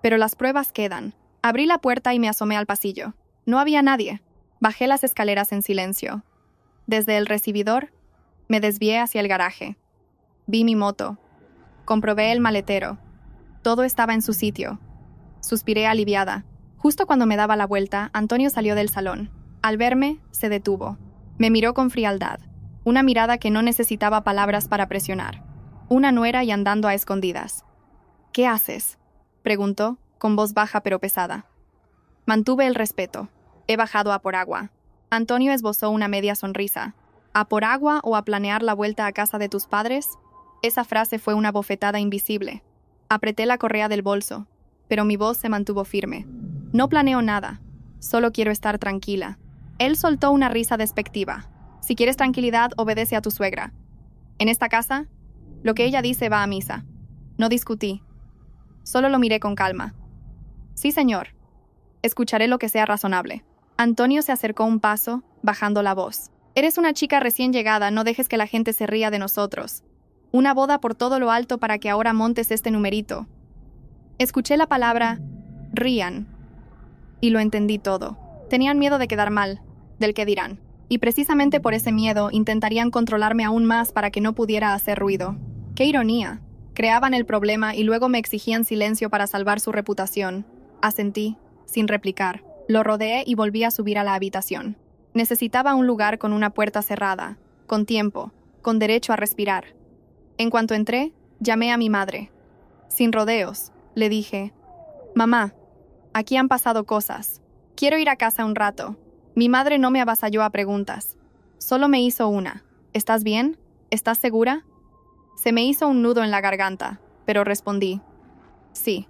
pero las pruebas quedan. Abrí la puerta y me asomé al pasillo. No había nadie. Bajé las escaleras en silencio. Desde el recibidor, me desvié hacia el garaje. Vi mi moto. Comprobé el maletero. Todo estaba en su sitio. Suspiré aliviada. Justo cuando me daba la vuelta, Antonio salió del salón. Al verme, se detuvo. Me miró con frialdad. Una mirada que no necesitaba palabras para presionar. Una nuera y andando a escondidas. ¿Qué haces?, preguntó, con voz baja pero pesada. Mantuve el respeto. He bajado a por agua. Antonio esbozó una media sonrisa. ¿A por agua o a planear la vuelta a casa de tus padres? Esa frase fue una bofetada invisible. Apreté la correa del bolso, pero mi voz se mantuvo firme. No planeo nada. Solo quiero estar tranquila. Él soltó una risa despectiva. Si quieres tranquilidad, obedece a tu suegra. En esta casa, lo que ella dice va a misa. No discutí. Solo lo miré con calma. Sí, señor. Escucharé lo que sea razonable. Antonio se acercó un paso, bajando la voz. Eres una chica recién llegada, no dejes que la gente se ría de nosotros. Una boda por todo lo alto para que ahora montes este numerito. Escuché la palabra rían y lo entendí todo. Tenían miedo de quedar mal, del que dirán. Y precisamente por ese miedo intentarían controlarme aún más para que no pudiera hacer ruido. ¡Qué ironía! Creaban el problema y luego me exigían silencio para salvar su reputación. Asentí, sin replicar. Lo rodeé y volví a subir a la habitación. Necesitaba un lugar con una puerta cerrada, con tiempo, con derecho a respirar. En cuanto entré, llamé a mi madre. Sin rodeos, le dije: «Mamá, aquí han pasado cosas. Quiero ir a casa un rato». Mi madre no me avasalló a preguntas. Solo me hizo una: «¿Estás bien? ¿Estás segura?» Se me hizo un nudo en la garganta, pero respondí: «Sí».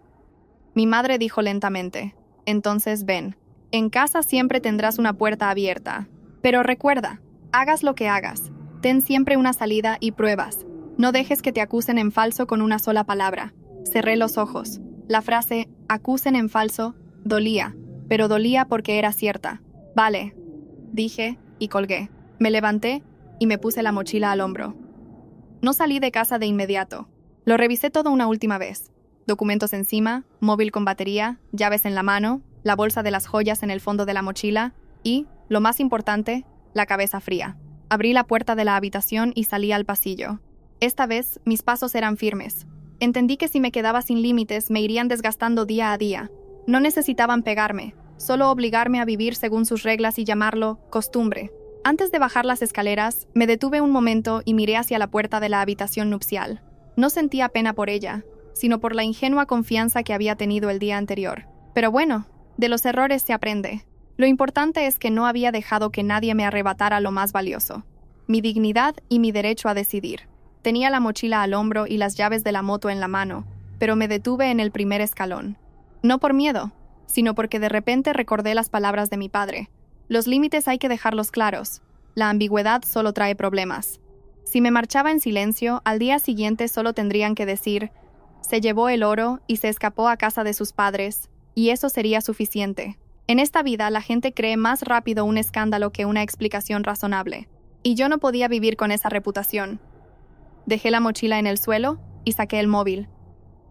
Mi madre dijo lentamente: «Entonces ven. En casa siempre tendrás una puerta abierta. Pero recuerda, hagas lo que hagas, ten siempre una salida y pruebas. No dejes que te acusen en falso con una sola palabra». Cerré los ojos. La frase «acusen en falso» dolía, pero dolía porque era cierta. «Vale», dije y colgué. Me levanté y me puse la mochila al hombro. No salí de casa de inmediato. Lo revisé todo una última vez. Documentos encima, móvil con batería, llaves en la mano, la bolsa de las joyas en el fondo de la mochila y, lo más importante, la cabeza fría. Abrí la puerta de la habitación y salí al pasillo. Esta vez, mis pasos eran firmes. Entendí que si me quedaba sin límites, me irían desgastando día a día. No necesitaban pegarme, solo obligarme a vivir según sus reglas y llamarlo costumbre. Antes de bajar las escaleras, me detuve un momento y miré hacia la puerta de la habitación nupcial. No sentía pena por ella, sino por la ingenua confianza que había tenido el día anterior. Pero bueno, de los errores se aprende. Lo importante es que no había dejado que nadie me arrebatara lo más valioso: mi dignidad y mi derecho a decidir. Tenía la mochila al hombro y las llaves de la moto en la mano, pero me detuve en el primer escalón. No por miedo, sino porque de repente recordé las palabras de mi padre. Los límites hay que dejarlos claros. La ambigüedad solo trae problemas. Si me marchaba en silencio, al día siguiente solo tendrían que decir: «Se llevó el oro y se escapó a casa de sus padres», y eso sería suficiente. En esta vida, la gente cree más rápido un escándalo que una explicación razonable. Y yo no podía vivir con esa reputación. Dejé la mochila en el suelo y saqué el móvil.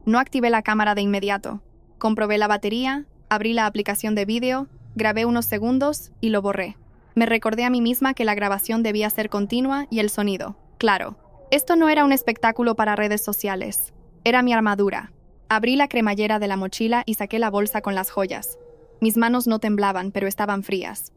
No activé la cámara de inmediato. Comprobé la batería, abrí la aplicación de vídeo, grabé unos segundos y lo borré. Me recordé a mí misma que la grabación debía ser continua y el sonido, claro. Esto no era un espectáculo para redes sociales. Era mi armadura. Abrí la cremallera de la mochila y saqué la bolsa con las joyas. Mis manos no temblaban, pero estaban frías.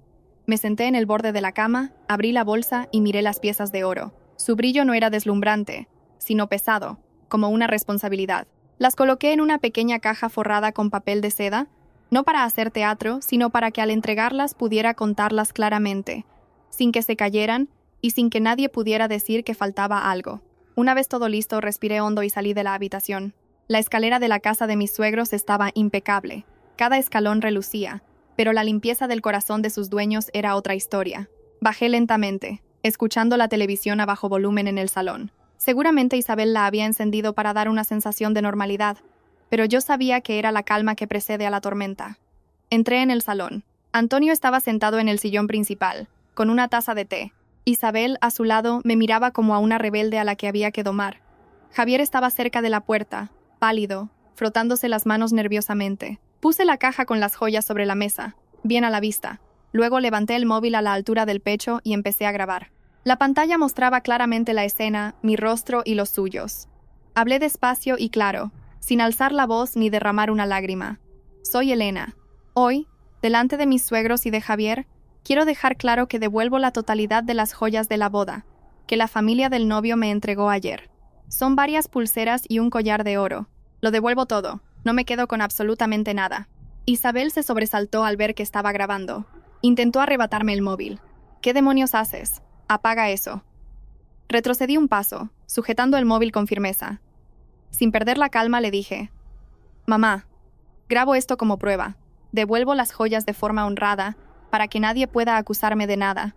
Me senté en el borde de la cama, abrí la bolsa y miré las piezas de oro. Su brillo no era deslumbrante, sino pesado, como una responsabilidad. Las coloqué en una pequeña caja forrada con papel de seda, no para hacer teatro, sino para que al entregarlas pudiera contarlas claramente, sin que se cayeran y sin que nadie pudiera decir que faltaba algo. Una vez todo listo, respiré hondo y salí de la habitación. La escalera de la casa de mis suegros estaba impecable. Cada escalón relucía, pero la limpieza del corazón de sus dueños era otra historia. Bajé lentamente, escuchando la televisión a bajo volumen en el salón. Seguramente Isabel la había encendido para dar una sensación de normalidad, pero yo sabía que era la calma que precede a la tormenta. Entré en el salón. Antonio estaba sentado en el sillón principal, con una taza de té. Isabel, a su lado, me miraba como a una rebelde a la que había que domar. Javier estaba cerca de la puerta, pálido, frotándose las manos nerviosamente. Puse la caja con las joyas sobre la mesa, bien a la vista. Luego levanté el móvil a la altura del pecho y empecé a grabar. La pantalla mostraba claramente la escena, mi rostro y los suyos. Hablé despacio y claro, sin alzar la voz ni derramar una lágrima. Soy Elena. Hoy, delante de mis suegros y de Javier, quiero dejar claro que devuelvo la totalidad de las joyas de la boda, que la familia del novio me entregó ayer. Son varias pulseras y un collar de oro. Lo devuelvo todo. No me quedo con absolutamente nada. Isabel se sobresaltó al ver que estaba grabando. Intentó arrebatarme el móvil. ¿Qué demonios haces? Apaga eso. Retrocedí un paso, sujetando el móvil con firmeza. Sin perder la calma le dije: Mamá, grabo esto como prueba. Devuelvo las joyas de forma honrada, para que nadie pueda acusarme de nada.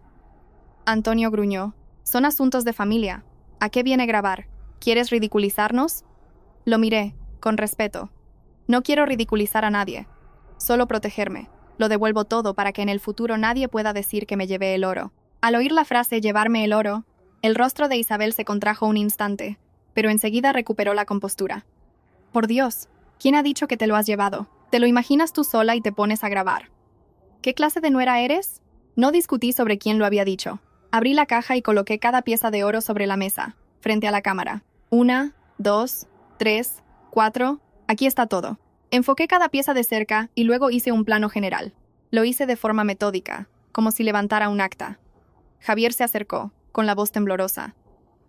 Antonio gruñó: Son asuntos de familia. ¿A qué viene grabar? ¿Quieres ridiculizarnos? Lo miré, con respeto. No quiero ridiculizar a nadie, solo protegerme. Lo devuelvo todo para que en el futuro nadie pueda decir que me llevé el oro. Al oír la frase «llevarme el oro», el rostro de Isabel se contrajo un instante, pero enseguida recuperó la compostura. Por Dios, ¿quién ha dicho que te lo has llevado? Te lo imaginas tú sola y te pones a grabar. ¿Qué clase de nuera eres? No discutí sobre quién lo había dicho. Abrí la caja y coloqué cada pieza de oro sobre la mesa, frente a la cámara. 1, 2, 3, 4, aquí está todo. Enfoqué cada pieza de cerca y luego hice un plano general. Lo hice de forma metódica, como si levantara un acta. Javier se acercó, con la voz temblorosa.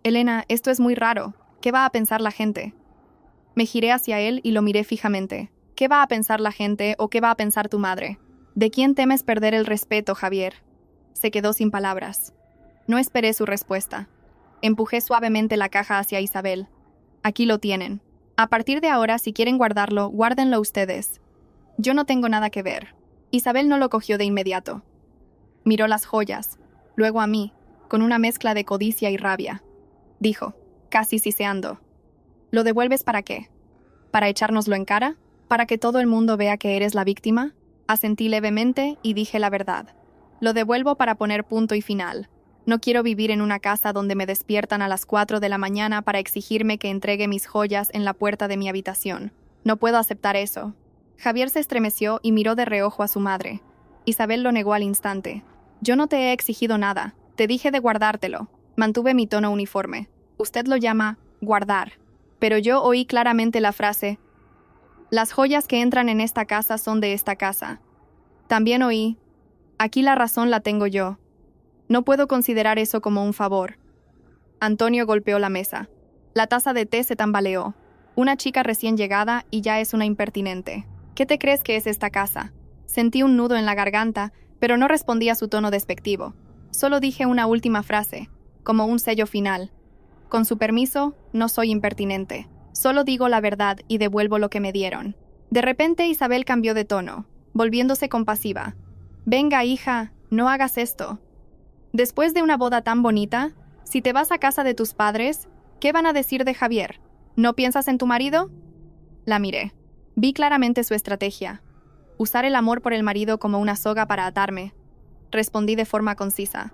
Elena, esto es muy raro. ¿Qué va a pensar la gente? Me giré hacia él y lo miré fijamente. ¿Qué va a pensar la gente o qué va a pensar tu madre? ¿De quién temes perder el respeto, Javier? Se quedó sin palabras. No esperé su respuesta. Empujé suavemente la caja hacia Isabel. Aquí lo tienen. A partir de ahora, si quieren guardarlo, guárdenlo ustedes. Yo no tengo nada que ver. Isabel no lo cogió de inmediato. Miró las joyas, luego a mí, con una mezcla de codicia y rabia. Dijo, casi siseando: ¿Lo devuelves para qué? ¿Para echárnoslo en cara? ¿Para que todo el mundo vea que eres la víctima? Asentí levemente y dije la verdad. Lo devuelvo para poner punto y final. No quiero vivir en una casa donde me despiertan a las 4 de la mañana para exigirme que entregue mis joyas en la puerta de mi habitación. No puedo aceptar eso. Javier se estremeció y miró de reojo a su madre. Isabel lo negó al instante. Yo no te he exigido nada. Te dije de guardártelo. Mantuve mi tono uniforme. Usted lo llama guardar. Pero yo oí claramente la frase: las joyas que entran en esta casa son de esta casa. También oí: aquí la razón la tengo yo. No puedo considerar eso como un favor. Antonio golpeó la mesa. La taza de té se tambaleó. Una chica recién llegada y ya es una impertinente. ¿Qué te crees que es esta casa? Sentí un nudo en la garganta, pero no respondí a su tono despectivo. Solo dije una última frase, como un sello final. Con su permiso, no soy impertinente. Solo digo la verdad y devuelvo lo que me dieron. De repente Isabel cambió de tono, volviéndose compasiva. Venga, hija, no hagas esto. Después de una boda tan bonita, si te vas a casa de tus padres, ¿qué van a decir de Javier? ¿No piensas en tu marido? La miré. Vi claramente su estrategia. Usar el amor por el marido como una soga para atarme. Respondí de forma concisa.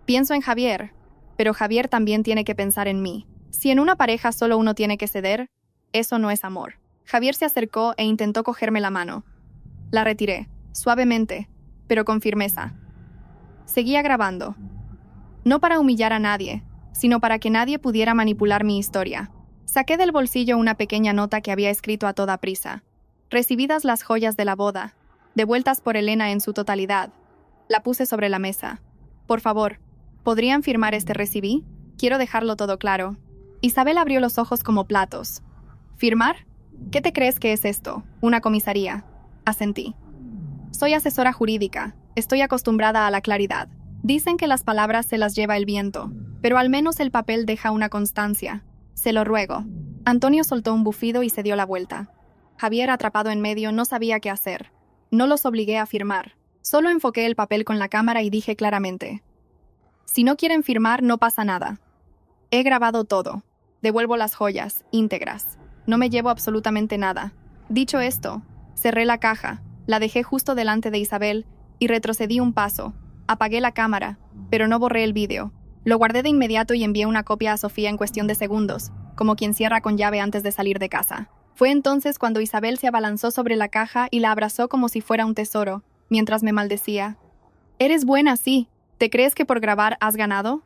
Pienso en Javier, pero Javier también tiene que pensar en mí. Si en una pareja solo uno tiene que ceder, eso no es amor. Javier se acercó e intentó cogerme la mano. La retiré, suavemente, pero con firmeza. Seguía grabando. No para humillar a nadie, sino para que nadie pudiera manipular mi historia. Saqué del bolsillo una pequeña nota que había escrito a toda prisa. Recibidas las joyas de la boda, devueltas por Elena en su totalidad. La puse sobre la mesa. Por favor, ¿podrían firmar este recibí? Quiero dejarlo todo claro. Isabel abrió los ojos como platos. ¿Firmar? ¿Qué te crees que es esto? ¿Una comisaría? Asentí. Soy asesora jurídica. Estoy acostumbrada a la claridad. Dicen que las palabras se las lleva el viento, pero al menos el papel deja una constancia. Se lo ruego. Antonio soltó un bufido y se dio la vuelta. Javier, atrapado en medio, no sabía qué hacer. No los obligué a firmar. Solo enfoqué el papel con la cámara y dije claramente: si no quieren firmar, no pasa nada. He grabado todo. Devuelvo las joyas, íntegras. No me llevo absolutamente nada. Dicho esto, cerré la caja, la dejé justo delante de Isabel y retrocedí un paso. Apagué la cámara, pero no borré el vídeo. Lo guardé de inmediato y envié una copia a Sofía en cuestión de segundos, como quien cierra con llave antes de salir de casa. Fue entonces cuando Isabel se abalanzó sobre la caja y la abrazó como si fuera un tesoro, mientras me maldecía. «Eres buena, sí. ¿Te crees que por grabar has ganado?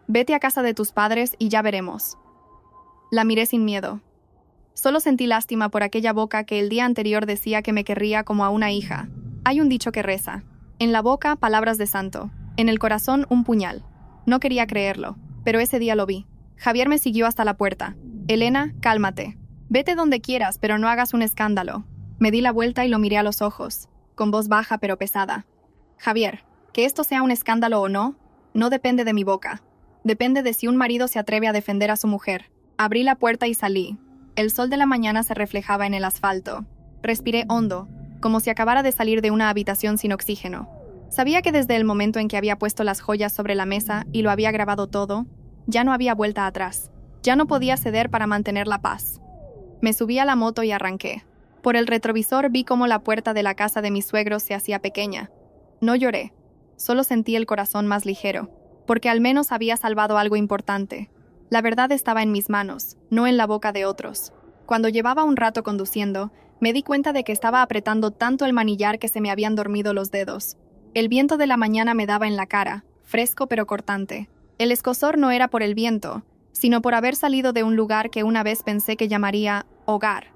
Vete a casa de tus padres y ya veremos». La miré sin miedo. Solo sentí lástima por aquella boca que el día anterior decía que me querría como a una hija. Hay un dicho que reza: en la boca, palabras de santo; en el corazón, un puñal. No quería creerlo, pero ese día lo vi. Javier me siguió hasta la puerta. «Elena, cálmate. Vete donde quieras, pero no hagas un escándalo». Me di la vuelta y lo miré a los ojos, con voz baja pero pesada. «Javier, que esto sea un escándalo o no, no depende de mi boca. Depende de si un marido se atreve a defender a su mujer». Abrí la puerta y salí. El sol de la mañana se reflejaba en el asfalto. Respiré hondo, como si acabara de salir de una habitación sin oxígeno. Sabía que desde el momento en que había puesto las joyas sobre la mesa y lo había grabado todo, ya no había vuelta atrás. Ya no podía ceder para mantener la paz. Me subí a la moto y arranqué. Por el retrovisor vi cómo la puerta de la casa de mis suegros se hacía pequeña. No lloré, solo sentí el corazón más ligero, porque al menos había salvado algo importante. La verdad estaba en mis manos, no en la boca de otros. Cuando llevaba un rato conduciendo, me di cuenta de que estaba apretando tanto el manillar que se me habían dormido los dedos. El viento de la mañana me daba en la cara, fresco pero cortante. El escozor no era por el viento, sino por haber salido de un lugar que una vez pensé que llamaría hogar.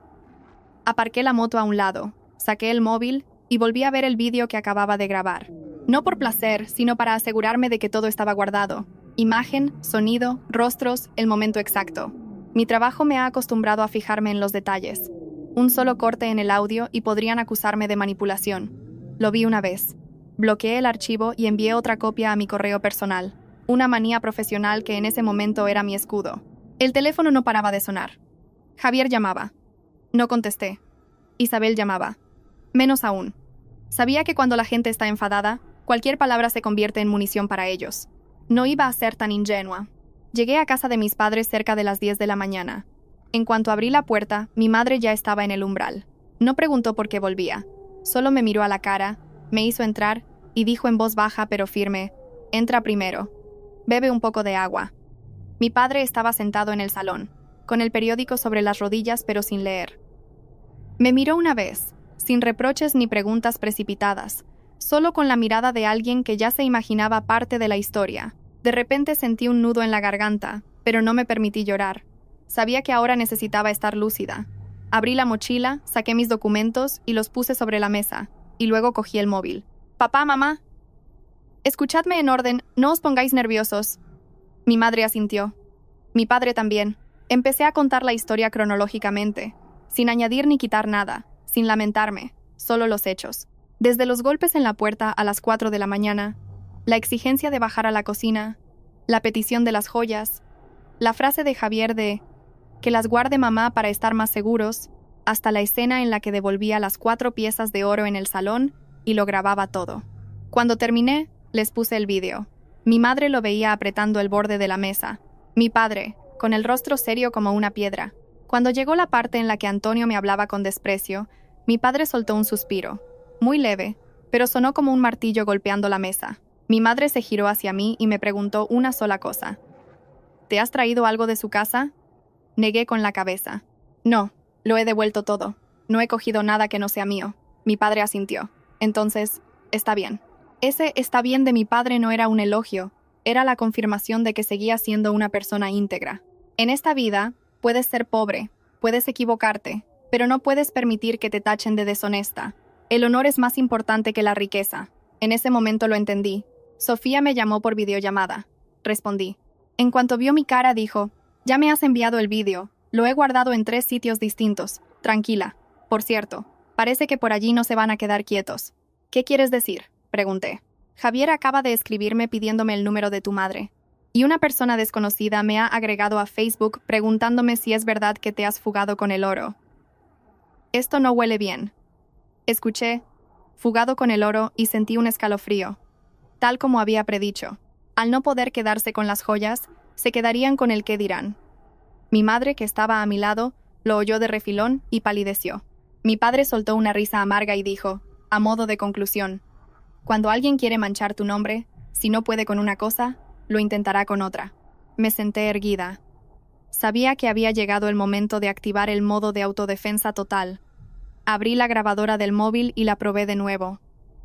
Aparqué la moto a un lado, saqué el móvil y volví a ver el vídeo que acababa de grabar. No por placer, sino para asegurarme de que todo estaba guardado. Imagen, sonido, rostros, el momento exacto. Mi trabajo me ha acostumbrado a fijarme en los detalles. Un solo corte en el audio y podrían acusarme de manipulación. Lo vi una vez. Bloqueé el archivo y envié otra copia a mi correo personal. Una manía profesional que en ese momento era mi escudo. El teléfono no paraba de sonar. Javier llamaba. No contesté. Isabel llamaba. Menos aún. Sabía que cuando la gente está enfadada, cualquier palabra se convierte en munición para ellos. No iba a ser tan ingenua. Llegué a casa de mis padres cerca de las 10 de la mañana. En cuanto abrí la puerta, mi madre ya estaba en el umbral. No preguntó por qué volvía. Solo me miró a la cara, me hizo entrar y dijo en voz baja pero firme: «Entra primero. Bebe un poco de agua». Mi padre estaba sentado en el salón, con el periódico sobre las rodillas pero sin leer. Me miró una vez, sin reproches ni preguntas precipitadas, solo con la mirada de alguien que ya se imaginaba parte de la historia. De repente sentí un nudo en la garganta, pero no me permití llorar. Sabía que ahora necesitaba estar lúcida. Abrí la mochila, saqué mis documentos y los puse sobre la mesa, y luego cogí el móvil. «Papá, mamá. Escuchadme en orden, no os pongáis nerviosos». Mi madre asintió. Mi padre también. Empecé a contar la historia cronológicamente, sin añadir ni quitar nada, sin lamentarme, solo los hechos. Desde los golpes en la puerta a las 4 de la mañana, la exigencia de bajar a la cocina, la petición de las joyas, la frase de Javier de «que las guarde mamá para estar más seguros», hasta la escena en la que devolvía las 4 piezas de oro en el salón y lo grababa todo. Cuando terminé, les puse el vídeo. Mi madre lo veía apretando el borde de la mesa. Mi padre, con el rostro serio como una piedra. Cuando llegó la parte en la que Antonio me hablaba con desprecio, Mi padre soltó un suspiro, muy leve, pero sonó como un martillo golpeando la mesa. Mi madre se giró hacia mí y me preguntó una sola cosa. ¿Te has traído algo de su casa? Negué con la cabeza. No, lo he devuelto todo. No he cogido nada que no sea mío. Mi padre asintió. Entonces, está bien. Ese está bien de mi padre no era un elogio, era la confirmación de que seguía siendo una persona íntegra. En esta vida, puedes ser pobre, puedes equivocarte, pero no puedes permitir que te tachen de deshonesta. El honor es más importante que la riqueza. En ese momento lo entendí. Sofía me llamó por videollamada. Respondí. En cuanto vio mi cara, dijo, ya me has enviado el vídeo. Lo he guardado en 3 sitios distintos. Tranquila. Por cierto, parece que por allí no se van a quedar quietos. ¿Qué quieres decir? Pregunté. Javier acaba de escribirme pidiéndome el número de tu madre. Y una persona desconocida me ha agregado a Facebook preguntándome si es verdad que te has fugado con el oro. Esto no huele bien. Escuché, fugado con el oro, y sentí un escalofrío. Tal como había predicho. Al no poder quedarse con las joyas, se quedarían con el qué dirán. Mi madre, que estaba a mi lado, lo oyó de refilón y palideció. Mi padre soltó una risa amarga y dijo, a modo de conclusión, cuando alguien quiere manchar tu nombre, si no puede con una cosa, lo intentará con otra. Me senté erguida. Sabía que había llegado el momento de activar el modo de autodefensa total. Abrí la grabadora del móvil y la probé de nuevo.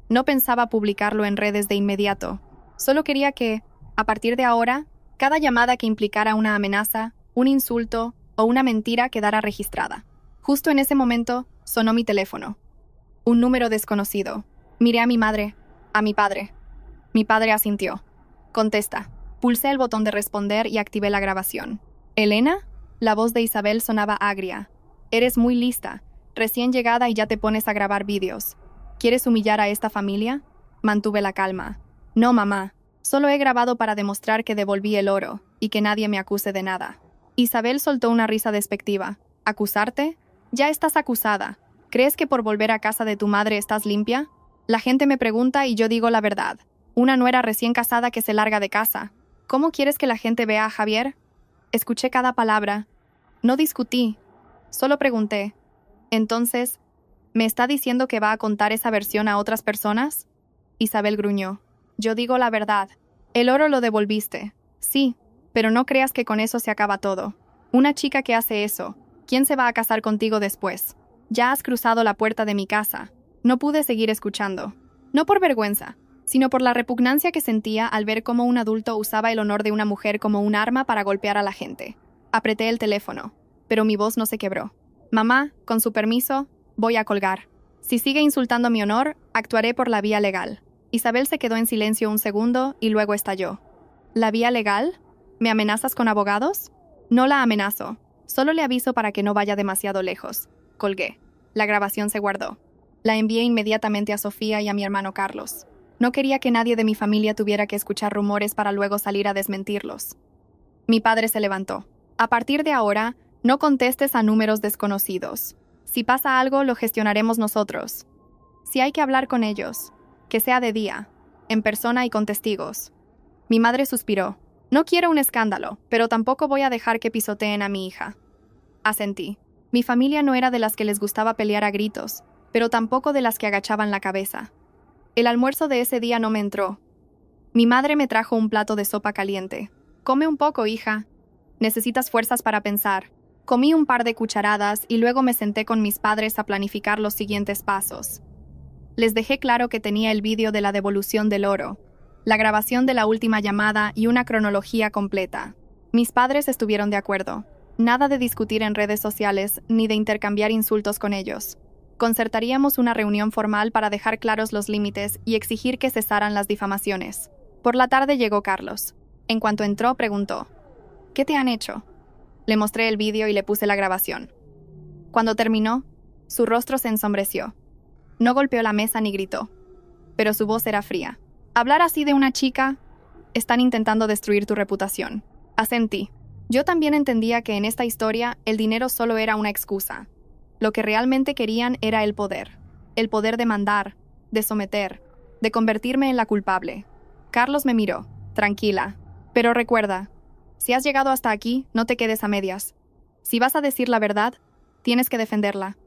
No pensaba publicarlo en redes de inmediato. Solo quería que, a partir de ahora, cada llamada que implicara una amenaza, un insulto o una mentira quedara registrada. Justo en ese momento, sonó mi teléfono. Un número desconocido. Miré a mi madre, a mi padre. Mi padre asintió. Contesta. Pulsé el botón de responder y activé la grabación. ¿Elena? La voz de Isabel sonaba agria. Eres muy lista, recién llegada y ya te pones a grabar vídeos. ¿Quieres humillar a esta familia? Mantuve la calma. No, mamá. Solo he grabado para demostrar que devolví el oro y que nadie me acuse de nada. Isabel soltó una risa despectiva. ¿Acusarte? Ya estás acusada. ¿Crees que por volver a casa de tu madre estás limpia? La gente me pregunta y yo digo la verdad. Una nuera recién casada que se larga de casa. ¿Cómo quieres que la gente vea a Javier? Escuché cada palabra. No discutí. Solo pregunté. Entonces, ¿me está diciendo que va a contar esa versión a otras personas? Isabel gruñó. Yo digo la verdad. El oro lo devolviste. Sí, pero no creas que con eso se acaba todo. Una chica que hace eso, ¿quién se va a casar contigo después? Ya has cruzado la puerta de mi casa. No pude seguir escuchando. No por vergüenza, sino por la repugnancia que sentía al ver cómo un adulto usaba el honor de una mujer como un arma para golpear a la gente. Apreté el teléfono, pero mi voz no se quebró. Mamá, con su permiso, voy a colgar. Si sigue insultando mi honor, actuaré por la vía legal. Isabel se quedó en silencio un segundo y luego estalló. ¿La vía legal? ¿Me amenazas con abogados? No la amenazo. Solo le aviso para que no vaya demasiado lejos. Colgué. La grabación se guardó. La envié inmediatamente a Sofía y a mi hermano Carlos. No quería que nadie de mi familia tuviera que escuchar rumores para luego salir a desmentirlos. Mi padre se levantó. A partir de ahora, no contestes a números desconocidos. Si pasa algo, lo gestionaremos nosotros. Si hay que hablar con ellos, que sea de día, en persona y con testigos. Mi madre suspiró. No quiero un escándalo, pero tampoco voy a dejar que pisoteen a mi hija. Asentí. Mi familia no era de las que les gustaba pelear a gritos, pero tampoco de las que agachaban la cabeza. El almuerzo de ese día no me entró. Mi madre me trajo un plato de sopa caliente. Come un poco, hija. Necesitas fuerzas para pensar. Comí un par de cucharadas y luego me senté con mis padres a planificar los siguientes pasos. Les dejé claro que tenía el vídeo de la devolución del oro, la grabación de la última llamada y una cronología completa. Mis padres estuvieron de acuerdo. Nada de discutir en redes sociales ni de intercambiar insultos con ellos. Concertaríamos una reunión formal para dejar claros los límites y exigir que cesaran las difamaciones. Por la tarde llegó Carlos. En cuanto entró, preguntó: ¿Qué te han hecho? Le mostré el vídeo y le puse la grabación. Cuando terminó, su rostro se ensombreció. No golpeó la mesa ni gritó, pero su voz era fría. Hablar así de una chica, están intentando destruir tu reputación. Asentí. Yo también entendía que en esta historia el dinero solo era una excusa. Lo que realmente querían era el poder de mandar, de someter, de convertirme en la culpable. Carlos me miró. Tranquila. Pero recuerda, si has llegado hasta aquí, no te quedes a medias. Si vas a decir la verdad, tienes que defenderla.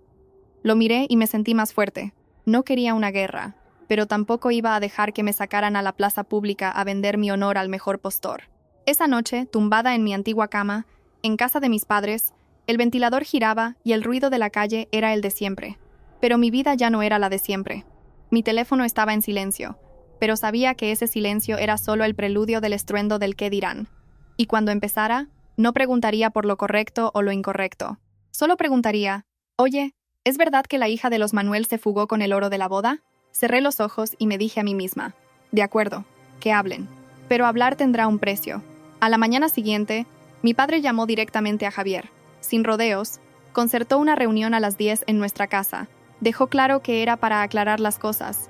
Lo miré y me sentí más fuerte. No quería una guerra, pero tampoco iba a dejar que me sacaran a la plaza pública a vender mi honor al mejor postor. Esa noche, tumbada en mi antigua cama, en casa de mis padres, el ventilador giraba y el ruido de la calle era el de siempre. Pero mi vida ya no era la de siempre. Mi teléfono estaba en silencio, pero sabía que ese silencio era solo el preludio del estruendo del qué dirán. Y cuando empezara, no preguntaría por lo correcto o lo incorrecto. Solo preguntaría, oye, ¿es verdad que la hija de los Manuel se fugó con el oro de la boda? Cerré los ojos y me dije a mí misma, de acuerdo, que hablen. Pero hablar tendrá un precio. A la mañana siguiente, mi padre llamó directamente a Javier. Sin rodeos, concertó una reunión a las 10 en nuestra casa. Dejó claro que era para aclarar las cosas,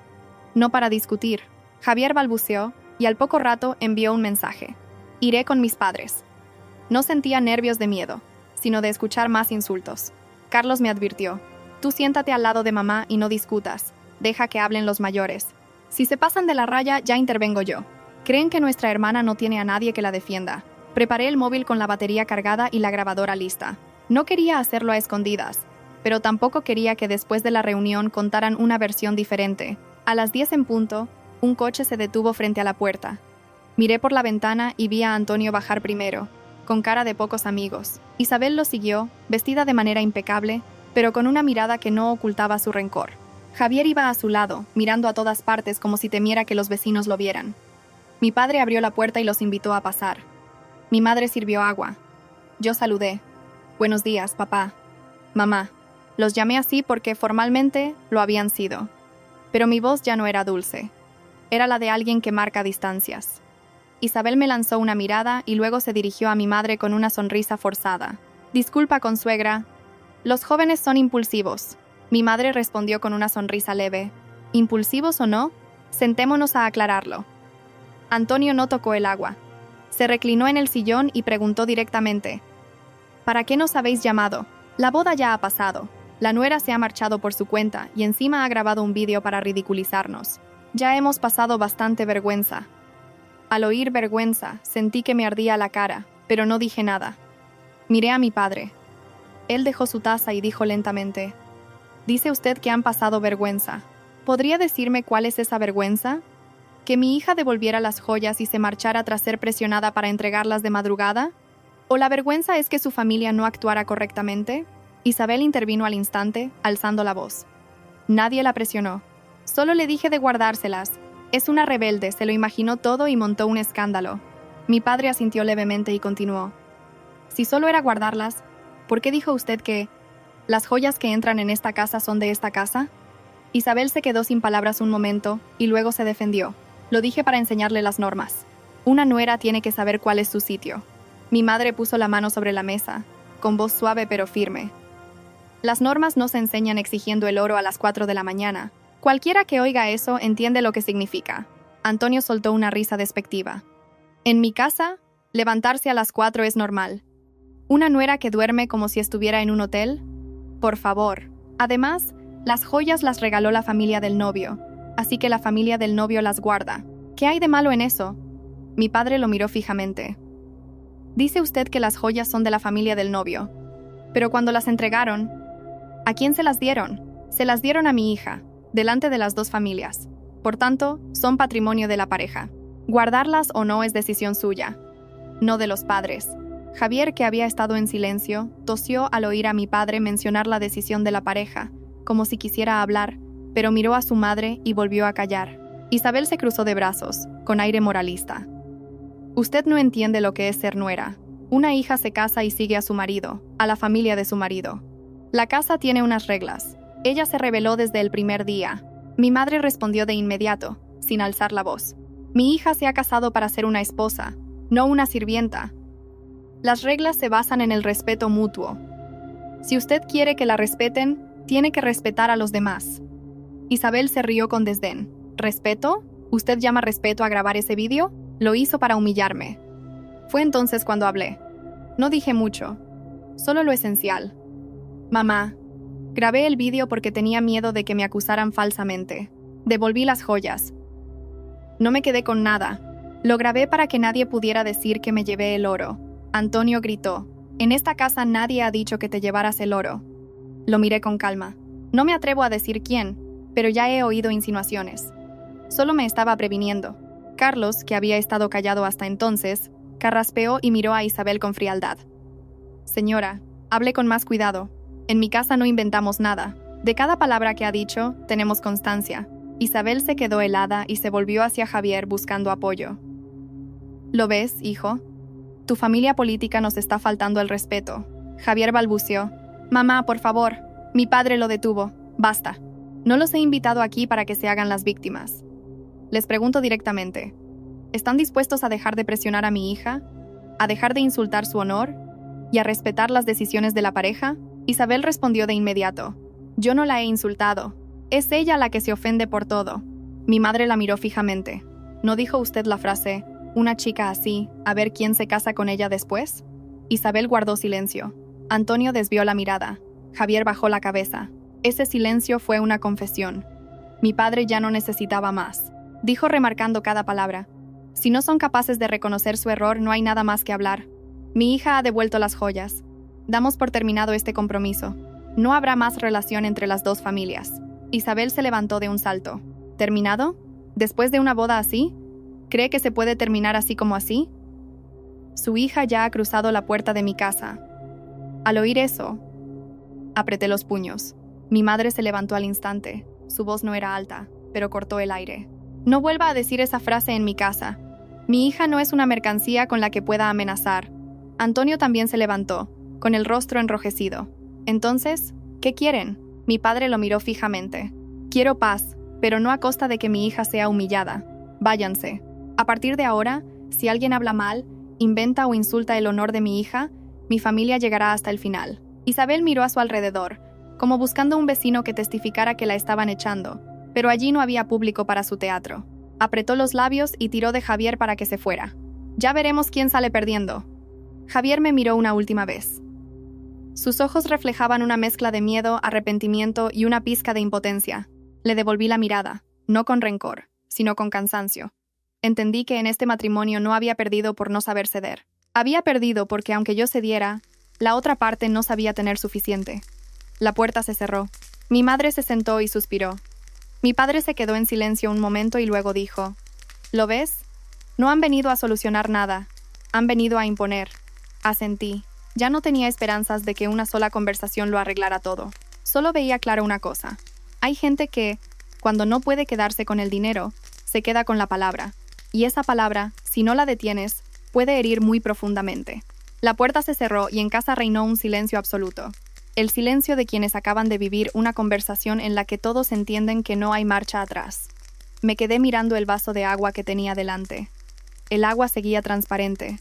no para discutir. Javier balbuceó y al poco rato envió un mensaje. Iré con mis padres. No sentía nervios de miedo, sino de escuchar más insultos. Carlos me advirtió, tú siéntate al lado de mamá y no discutas, deja que hablen los mayores. Si se pasan de la raya, ya intervengo yo. Creen que nuestra hermana no tiene a nadie que la defienda. Preparé el móvil con la batería cargada y la grabadora lista. No quería hacerlo a escondidas, pero tampoco quería que después de la reunión contaran una versión diferente. A las 10 en punto, un coche se detuvo frente a la puerta. Miré por la ventana y vi a Antonio bajar primero, con cara de pocos amigos. Isabel lo siguió, vestida de manera impecable, pero con una mirada que no ocultaba su rencor. Javier iba a su lado, mirando a todas partes como si temiera que los vecinos lo vieran. Mi padre abrió la puerta y los invitó a pasar. Mi madre sirvió agua. Yo saludé. Buenos días, papá. Mamá. Los llamé así porque formalmente lo habían sido. Pero mi voz ya no era dulce. Era la de alguien que marca distancias. Isabel me lanzó una mirada y luego se dirigió a mi madre con una sonrisa forzada. Disculpa, consuegra. Los jóvenes son impulsivos. Mi madre respondió con una sonrisa leve. ¿Impulsivos o no? Sentémonos a aclararlo. Antonio no tocó el agua. Se reclinó en el sillón y preguntó directamente. ¿Para qué nos habéis llamado? La boda ya ha pasado. La nuera se ha marchado por su cuenta y encima ha grabado un vídeo para ridiculizarnos. Ya hemos pasado bastante vergüenza. Al oír vergüenza, sentí que me ardía la cara, pero no dije nada. Miré a mi padre. Él dejó su taza y dijo lentamente, «Dice usted que han pasado vergüenza. ¿Podría decirme cuál es esa vergüenza? ¿Que mi hija devolviera las joyas y se marchara tras ser presionada para entregarlas de madrugada? ¿O la vergüenza es que su familia no actuara correctamente?» Isabel intervino al instante, alzando la voz. Nadie la presionó. Solo le dije de guardárselas. Es una rebelde, se lo imaginó todo y montó un escándalo. Mi padre asintió levemente y continuó. Si solo era guardarlas, ¿por qué dijo usted que las joyas que entran en esta casa son de esta casa? Isabel se quedó sin palabras un momento y luego se defendió. Lo dije para enseñarle las normas. Una nuera tiene que saber cuál es su sitio. Mi madre puso la mano sobre la mesa, con voz suave pero firme. Las normas no se enseñan exigiendo el oro a las 4 de la mañana. Cualquiera que oiga eso entiende lo que significa. Antonio soltó una risa despectiva. En mi casa, levantarse a las 4 es normal. ¿Una nuera que duerme como si estuviera en un hotel? Por favor. Además, las joyas las regaló la familia del novio, así que la familia del novio las guarda. ¿Qué hay de malo en eso? Mi padre lo miró fijamente. Dice usted que las joyas son de la familia del novio. Pero cuando las entregaron, ¿a quién se las dieron? Se las dieron a mi hija, delante de las dos familias. Por tanto, son patrimonio de la pareja. Guardarlas o no es decisión suya, no de los padres. Javier, que había estado en silencio, tosió al oír a mi padre mencionar la decisión de la pareja, como si quisiera hablar, pero miró a su madre y volvió a callar. Isabel se cruzó de brazos, con aire moralista. Usted no entiende lo que es ser nuera. Una hija se casa y sigue a su marido, a la familia de su marido. La casa tiene unas reglas. Ella se rebeló desde el primer día. Mi madre respondió de inmediato, sin alzar la voz. Mi hija se ha casado para ser una esposa, no una sirvienta. Las reglas se basan en el respeto mutuo. Si usted quiere que la respeten, tiene que respetar a los demás. Isabel se rió con desdén. ¿Respeto? ¿Usted llama respeto a grabar ese vídeo? Lo hizo para humillarme. Fue entonces cuando hablé. No dije mucho, solo lo esencial. Mamá, grabé el vídeo porque tenía miedo de que me acusaran falsamente. Devolví las joyas. No me quedé con nada. Lo grabé para que nadie pudiera decir que me llevé el oro. Antonio gritó. En esta casa nadie ha dicho que te llevaras el oro. Lo miré con calma. No me atrevo a decir quién, pero ya he oído insinuaciones. Solo me estaba previniendo. Carlos, que había estado callado hasta entonces, carraspeó y miró a Isabel con frialdad. Señora, hable con más cuidado. En mi casa no inventamos nada. De cada palabra que ha dicho, tenemos constancia. Isabel se quedó helada y se volvió hacia Javier buscando apoyo. ¿Lo ves, hijo? Tu familia política nos está faltando el respeto. Javier balbuceó. Mamá, por favor. Mi padre lo detuvo. Basta. No los he invitado aquí para que se hagan las víctimas. Les pregunto directamente. ¿Están dispuestos a dejar de presionar a mi hija? ¿A dejar de insultar su honor? ¿Y a respetar las decisiones de la pareja? Isabel respondió de inmediato. Yo no la he insultado. Es ella la que se ofende por todo. Mi madre la miró fijamente. ¿No dijo usted la frase, una chica así, a ver quién se casa con ella después? Isabel guardó silencio. Antonio desvió la mirada. Javier bajó la cabeza. Ese silencio fue una confesión. Mi padre ya no necesitaba más. Dijo remarcando cada palabra. Si no son capaces de reconocer su error, no hay nada más que hablar. Mi hija ha devuelto las joyas. Damos por terminado este compromiso. No habrá más relación entre las dos familias. Isabel se levantó de un salto. ¿Terminado? ¿Después de una boda así? ¿Cree que se puede terminar así como así? Su hija ya ha cruzado la puerta de mi casa. Al oír eso, apreté los puños. Mi madre se levantó al instante. Su voz no era alta, pero cortó el aire. No vuelva a decir esa frase en mi casa. Mi hija no es una mercancía con la que pueda amenazar. Antonio también se levantó, con el rostro enrojecido. Entonces, ¿qué quieren? Mi padre lo miró fijamente. Quiero paz, pero no a costa de que mi hija sea humillada. Váyanse. A partir de ahora, si alguien habla mal, inventa o insulta el honor de mi hija, mi familia llegará hasta el final. Isabel miró a su alrededor, como buscando un vecino que testificara que la estaban echando, pero allí no había público para su teatro. Apretó los labios y tiró de Javier para que se fuera. Ya veremos quién sale perdiendo. Javier me miró una última vez. Sus ojos reflejaban una mezcla de miedo, arrepentimiento y una pizca de impotencia. Le devolví la mirada, no con rencor, sino con cansancio. Entendí que en este matrimonio no había perdido por no saber ceder. Había perdido porque aunque yo cediera, la otra parte no sabía tener suficiente. La puerta se cerró. Mi madre se sentó y suspiró. Mi padre se quedó en silencio un momento y luego dijo, ¿lo ves? No han venido a solucionar nada. Han venido a imponer. Asentí. Ya no tenía esperanzas de que una sola conversación lo arreglara todo. Solo veía claro una cosa. Hay gente que, cuando no puede quedarse con el dinero, se queda con la palabra. Y esa palabra, si no la detienes, puede herir muy profundamente. La puerta se cerró y en casa reinó un silencio absoluto. El silencio de quienes acaban de vivir una conversación en la que todos entienden que no hay marcha atrás. Me quedé mirando el vaso de agua que tenía delante. El agua seguía transparente,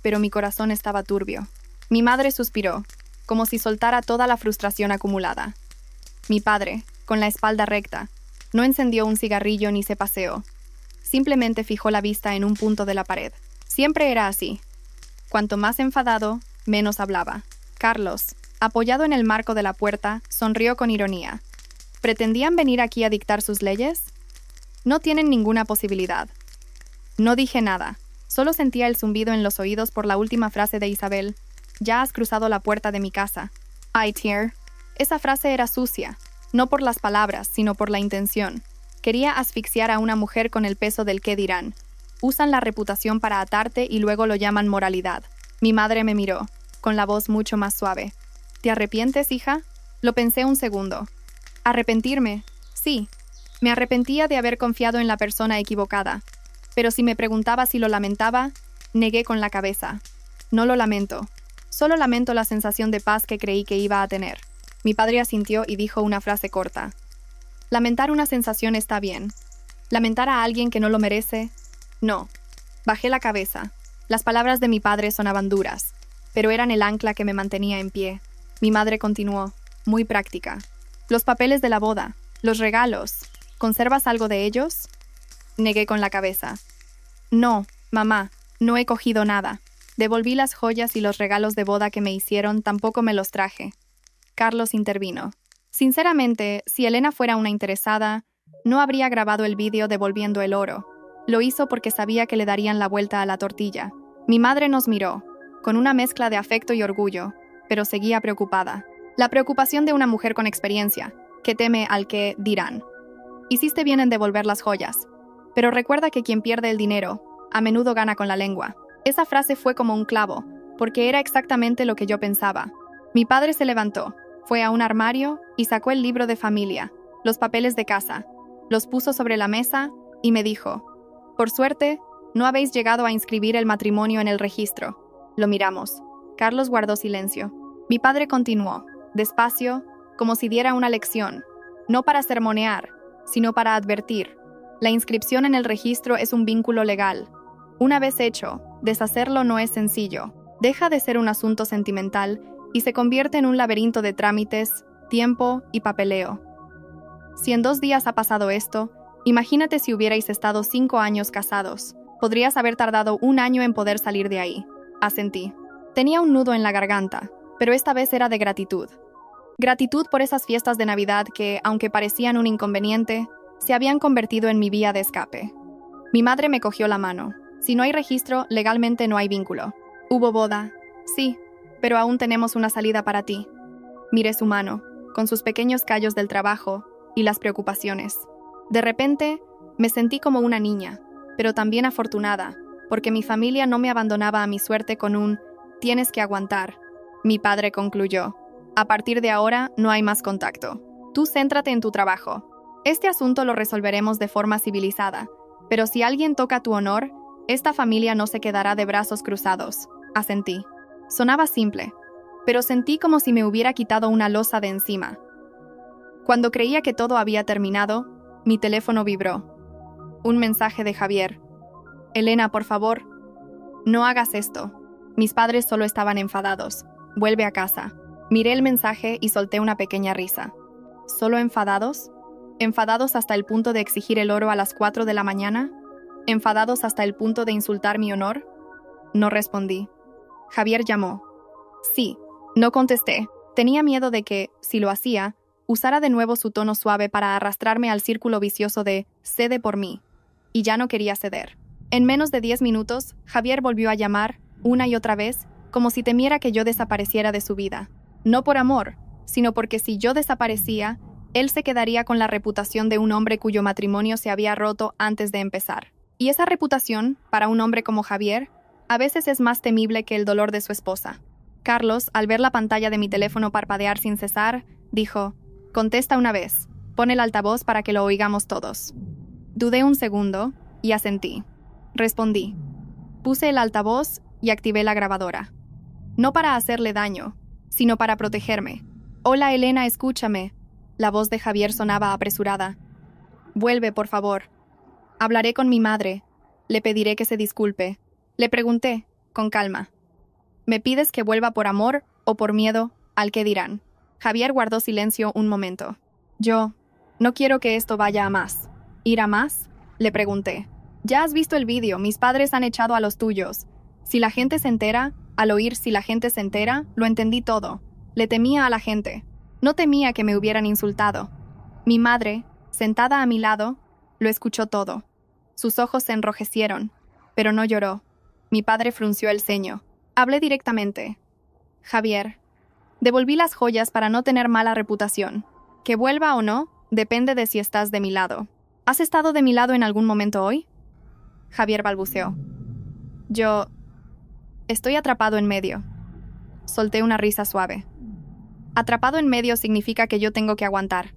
pero mi corazón estaba turbio. Mi madre suspiró, como si soltara toda la frustración acumulada. Mi padre, con la espalda recta, no encendió un cigarrillo ni se paseó. Simplemente fijó la vista en un punto de la pared. Siempre era así. Cuanto más enfadado, menos hablaba. Carlos, apoyado en el marco de la puerta, sonrió con ironía. ¿Pretendían venir aquí a dictar sus leyes? No tienen ninguna posibilidad. No dije nada. Solo sentía el zumbido en los oídos por la última frase de Isabel. Ya has cruzado la puerta de mi casa. Ay, Tier. Esa frase era sucia, no por las palabras, sino por la intención. Quería asfixiar a una mujer con el peso del qué dirán. Usan la reputación para atarte y luego lo llaman moralidad. Mi madre me miró, con la voz mucho más suave. ¿Te arrepientes, hija? Lo pensé un segundo. ¿Arrepentirme? Sí. Me arrepentía de haber confiado en la persona equivocada. Pero si me preguntaba si lo lamentaba, negué con la cabeza. No lo lamento. Solo lamento la sensación de paz que creí que iba a tener. Mi padre asintió y dijo una frase corta. Lamentar una sensación está bien. Lamentar a alguien que no lo merece, no. Bajé la cabeza. Las palabras de mi padre sonaban duras, pero eran el ancla que me mantenía en pie. Mi madre continuó, muy práctica. Los papeles de la boda, los regalos, ¿conservas algo de ellos? Negué con la cabeza. No, mamá, no he cogido nada. Devolví las joyas y los regalos de boda que me hicieron, tampoco me los traje. Carlos intervino. Sinceramente, si Elena fuera una interesada, no habría grabado el vídeo devolviendo el oro. Lo hizo porque sabía que le darían la vuelta a la tortilla. Mi madre nos miró, con una mezcla de afecto y orgullo, pero seguía preocupada. La preocupación de una mujer con experiencia, que teme al que dirán. Hiciste bien en devolver las joyas, pero recuerda que quien pierde el dinero, a menudo gana con la lengua. Esa frase fue como un clavo, porque era exactamente lo que yo pensaba. Mi padre se levantó, fue a un armario y sacó el libro de familia, los papeles de casa, los puso sobre la mesa y me dijo: «Por suerte, no habéis llegado a inscribir el matrimonio en el registro». Lo miramos. Carlos guardó silencio. Mi padre continuó, despacio, como si diera una lección, no para sermonear, sino para advertir. La inscripción en el registro es un vínculo legal. Una vez hecho, deshacerlo no es sencillo. Deja de ser un asunto sentimental y se convierte en un laberinto de trámites, tiempo y papeleo. Si en 2 días ha pasado esto, imagínate si hubierais estado 5 años casados. Podrías haber tardado 1 año en poder salir de ahí. Asentí. Tenía un nudo en la garganta, pero esta vez era de gratitud. Gratitud por esas fiestas de Navidad que, aunque parecían un inconveniente, se habían convertido en mi vía de escape. Mi madre me cogió la mano. Si no hay registro, legalmente no hay vínculo. Hubo boda, sí, pero aún tenemos una salida para ti. Miré su mano, con sus pequeños callos del trabajo y las preocupaciones. De repente, me sentí como una niña, pero también afortunada, porque mi familia no me abandonaba a mi suerte con un «tienes que aguantar». Mi padre concluyó: «A partir de ahora no hay más contacto. Tú céntrate en tu trabajo. Este asunto lo resolveremos de forma civilizada, pero si alguien toca tu honor, esta familia no se quedará de brazos cruzados». Asentí. Sonaba simple, pero sentí como si me hubiera quitado una losa de encima. Cuando creía que todo había terminado, mi teléfono vibró. Un mensaje de Javier. «Elena, por favor, no hagas esto». Mis padres solo estaban enfadados. «Vuelve a casa». Miré el mensaje y solté una pequeña risa. ¿Solo enfadados? ¿Enfadados hasta el punto de exigir el oro a las 4 de la mañana? ¿Enfadados hasta el punto de insultar mi honor? No respondí. Javier llamó. Sí, no contesté. Tenía miedo de que, si lo hacía, usara de nuevo su tono suave para arrastrarme al círculo vicioso de «cede por mí». Y ya no quería ceder. En menos de 10 minutos, Javier volvió a llamar, una y otra vez, como si temiera que yo desapareciera de su vida. No por amor, sino porque si yo desaparecía, él se quedaría con la reputación de un hombre cuyo matrimonio se había roto antes de empezar. Y esa reputación, para un hombre como Javier, a veces es más temible que el dolor de su esposa. Carlos, al ver la pantalla de mi teléfono parpadear sin cesar, dijo: «Contesta una vez. Pon el altavoz para que lo oigamos todos». Dudé un segundo y asentí. Respondí. Puse el altavoz y activé la grabadora. No para hacerle daño, sino para protegerme. «Hola, Elena, escúchame». La voz de Javier sonaba apresurada. «Vuelve, por favor. Hablaré con mi madre. Le pediré que se disculpe». Le pregunté, con calma: «¿Me pides que vuelva por amor o por miedo al que dirán?» Javier guardó silencio un momento. «Yo no quiero que esto vaya a más». «¿Ir a más?», le pregunté. «Ya has visto el vídeo, mis padres han echado a los tuyos. Si la gente se entera, al oír si la gente se entera, lo entendí todo. Le temía a la gente. No temía que me hubieran insultado». Mi madre, sentada a mi lado, lo escuchó todo. Sus ojos se enrojecieron, pero no lloró. Mi padre frunció el ceño. Hablé directamente. «Javier, devolví las joyas para no tener mala reputación. Que vuelva o no, depende de si estás de mi lado. ¿Has estado de mi lado en algún momento hoy?». Javier balbuceó. «Yo estoy atrapado en medio». Solté una risa suave. Atrapado en medio significa que yo tengo que aguantar.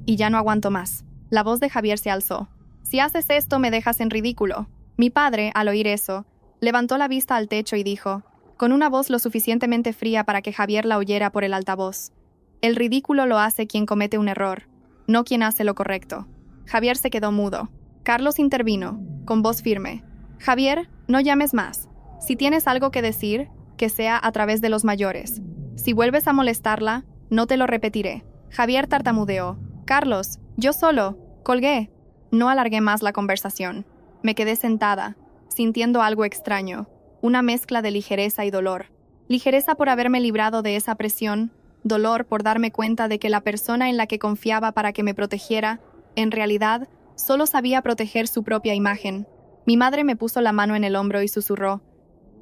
Y ya no aguanto más. La voz de Javier se alzó. «Si haces esto, me dejas en ridículo». Mi padre, al oír eso, levantó la vista al techo y dijo, con una voz lo suficientemente fría para que Javier la oyera por el altavoz: «El ridículo lo hace quien comete un error, no quien hace lo correcto». Javier se quedó mudo. Carlos intervino, con voz firme. «Javier, no llames más. Si tienes algo que decir, que sea a través de los mayores. Si vuelves a molestarla, no te lo repetiré». Javier tartamudeó. «Carlos, yo solo». Colgué. No alargué más la conversación. Me quedé sentada, sintiendo algo extraño, una mezcla de ligereza y dolor. Ligereza por haberme librado de esa presión, dolor por darme cuenta de que la persona en la que confiaba para que me protegiera, en realidad, solo sabía proteger su propia imagen. Mi madre me puso la mano en el hombro y susurró: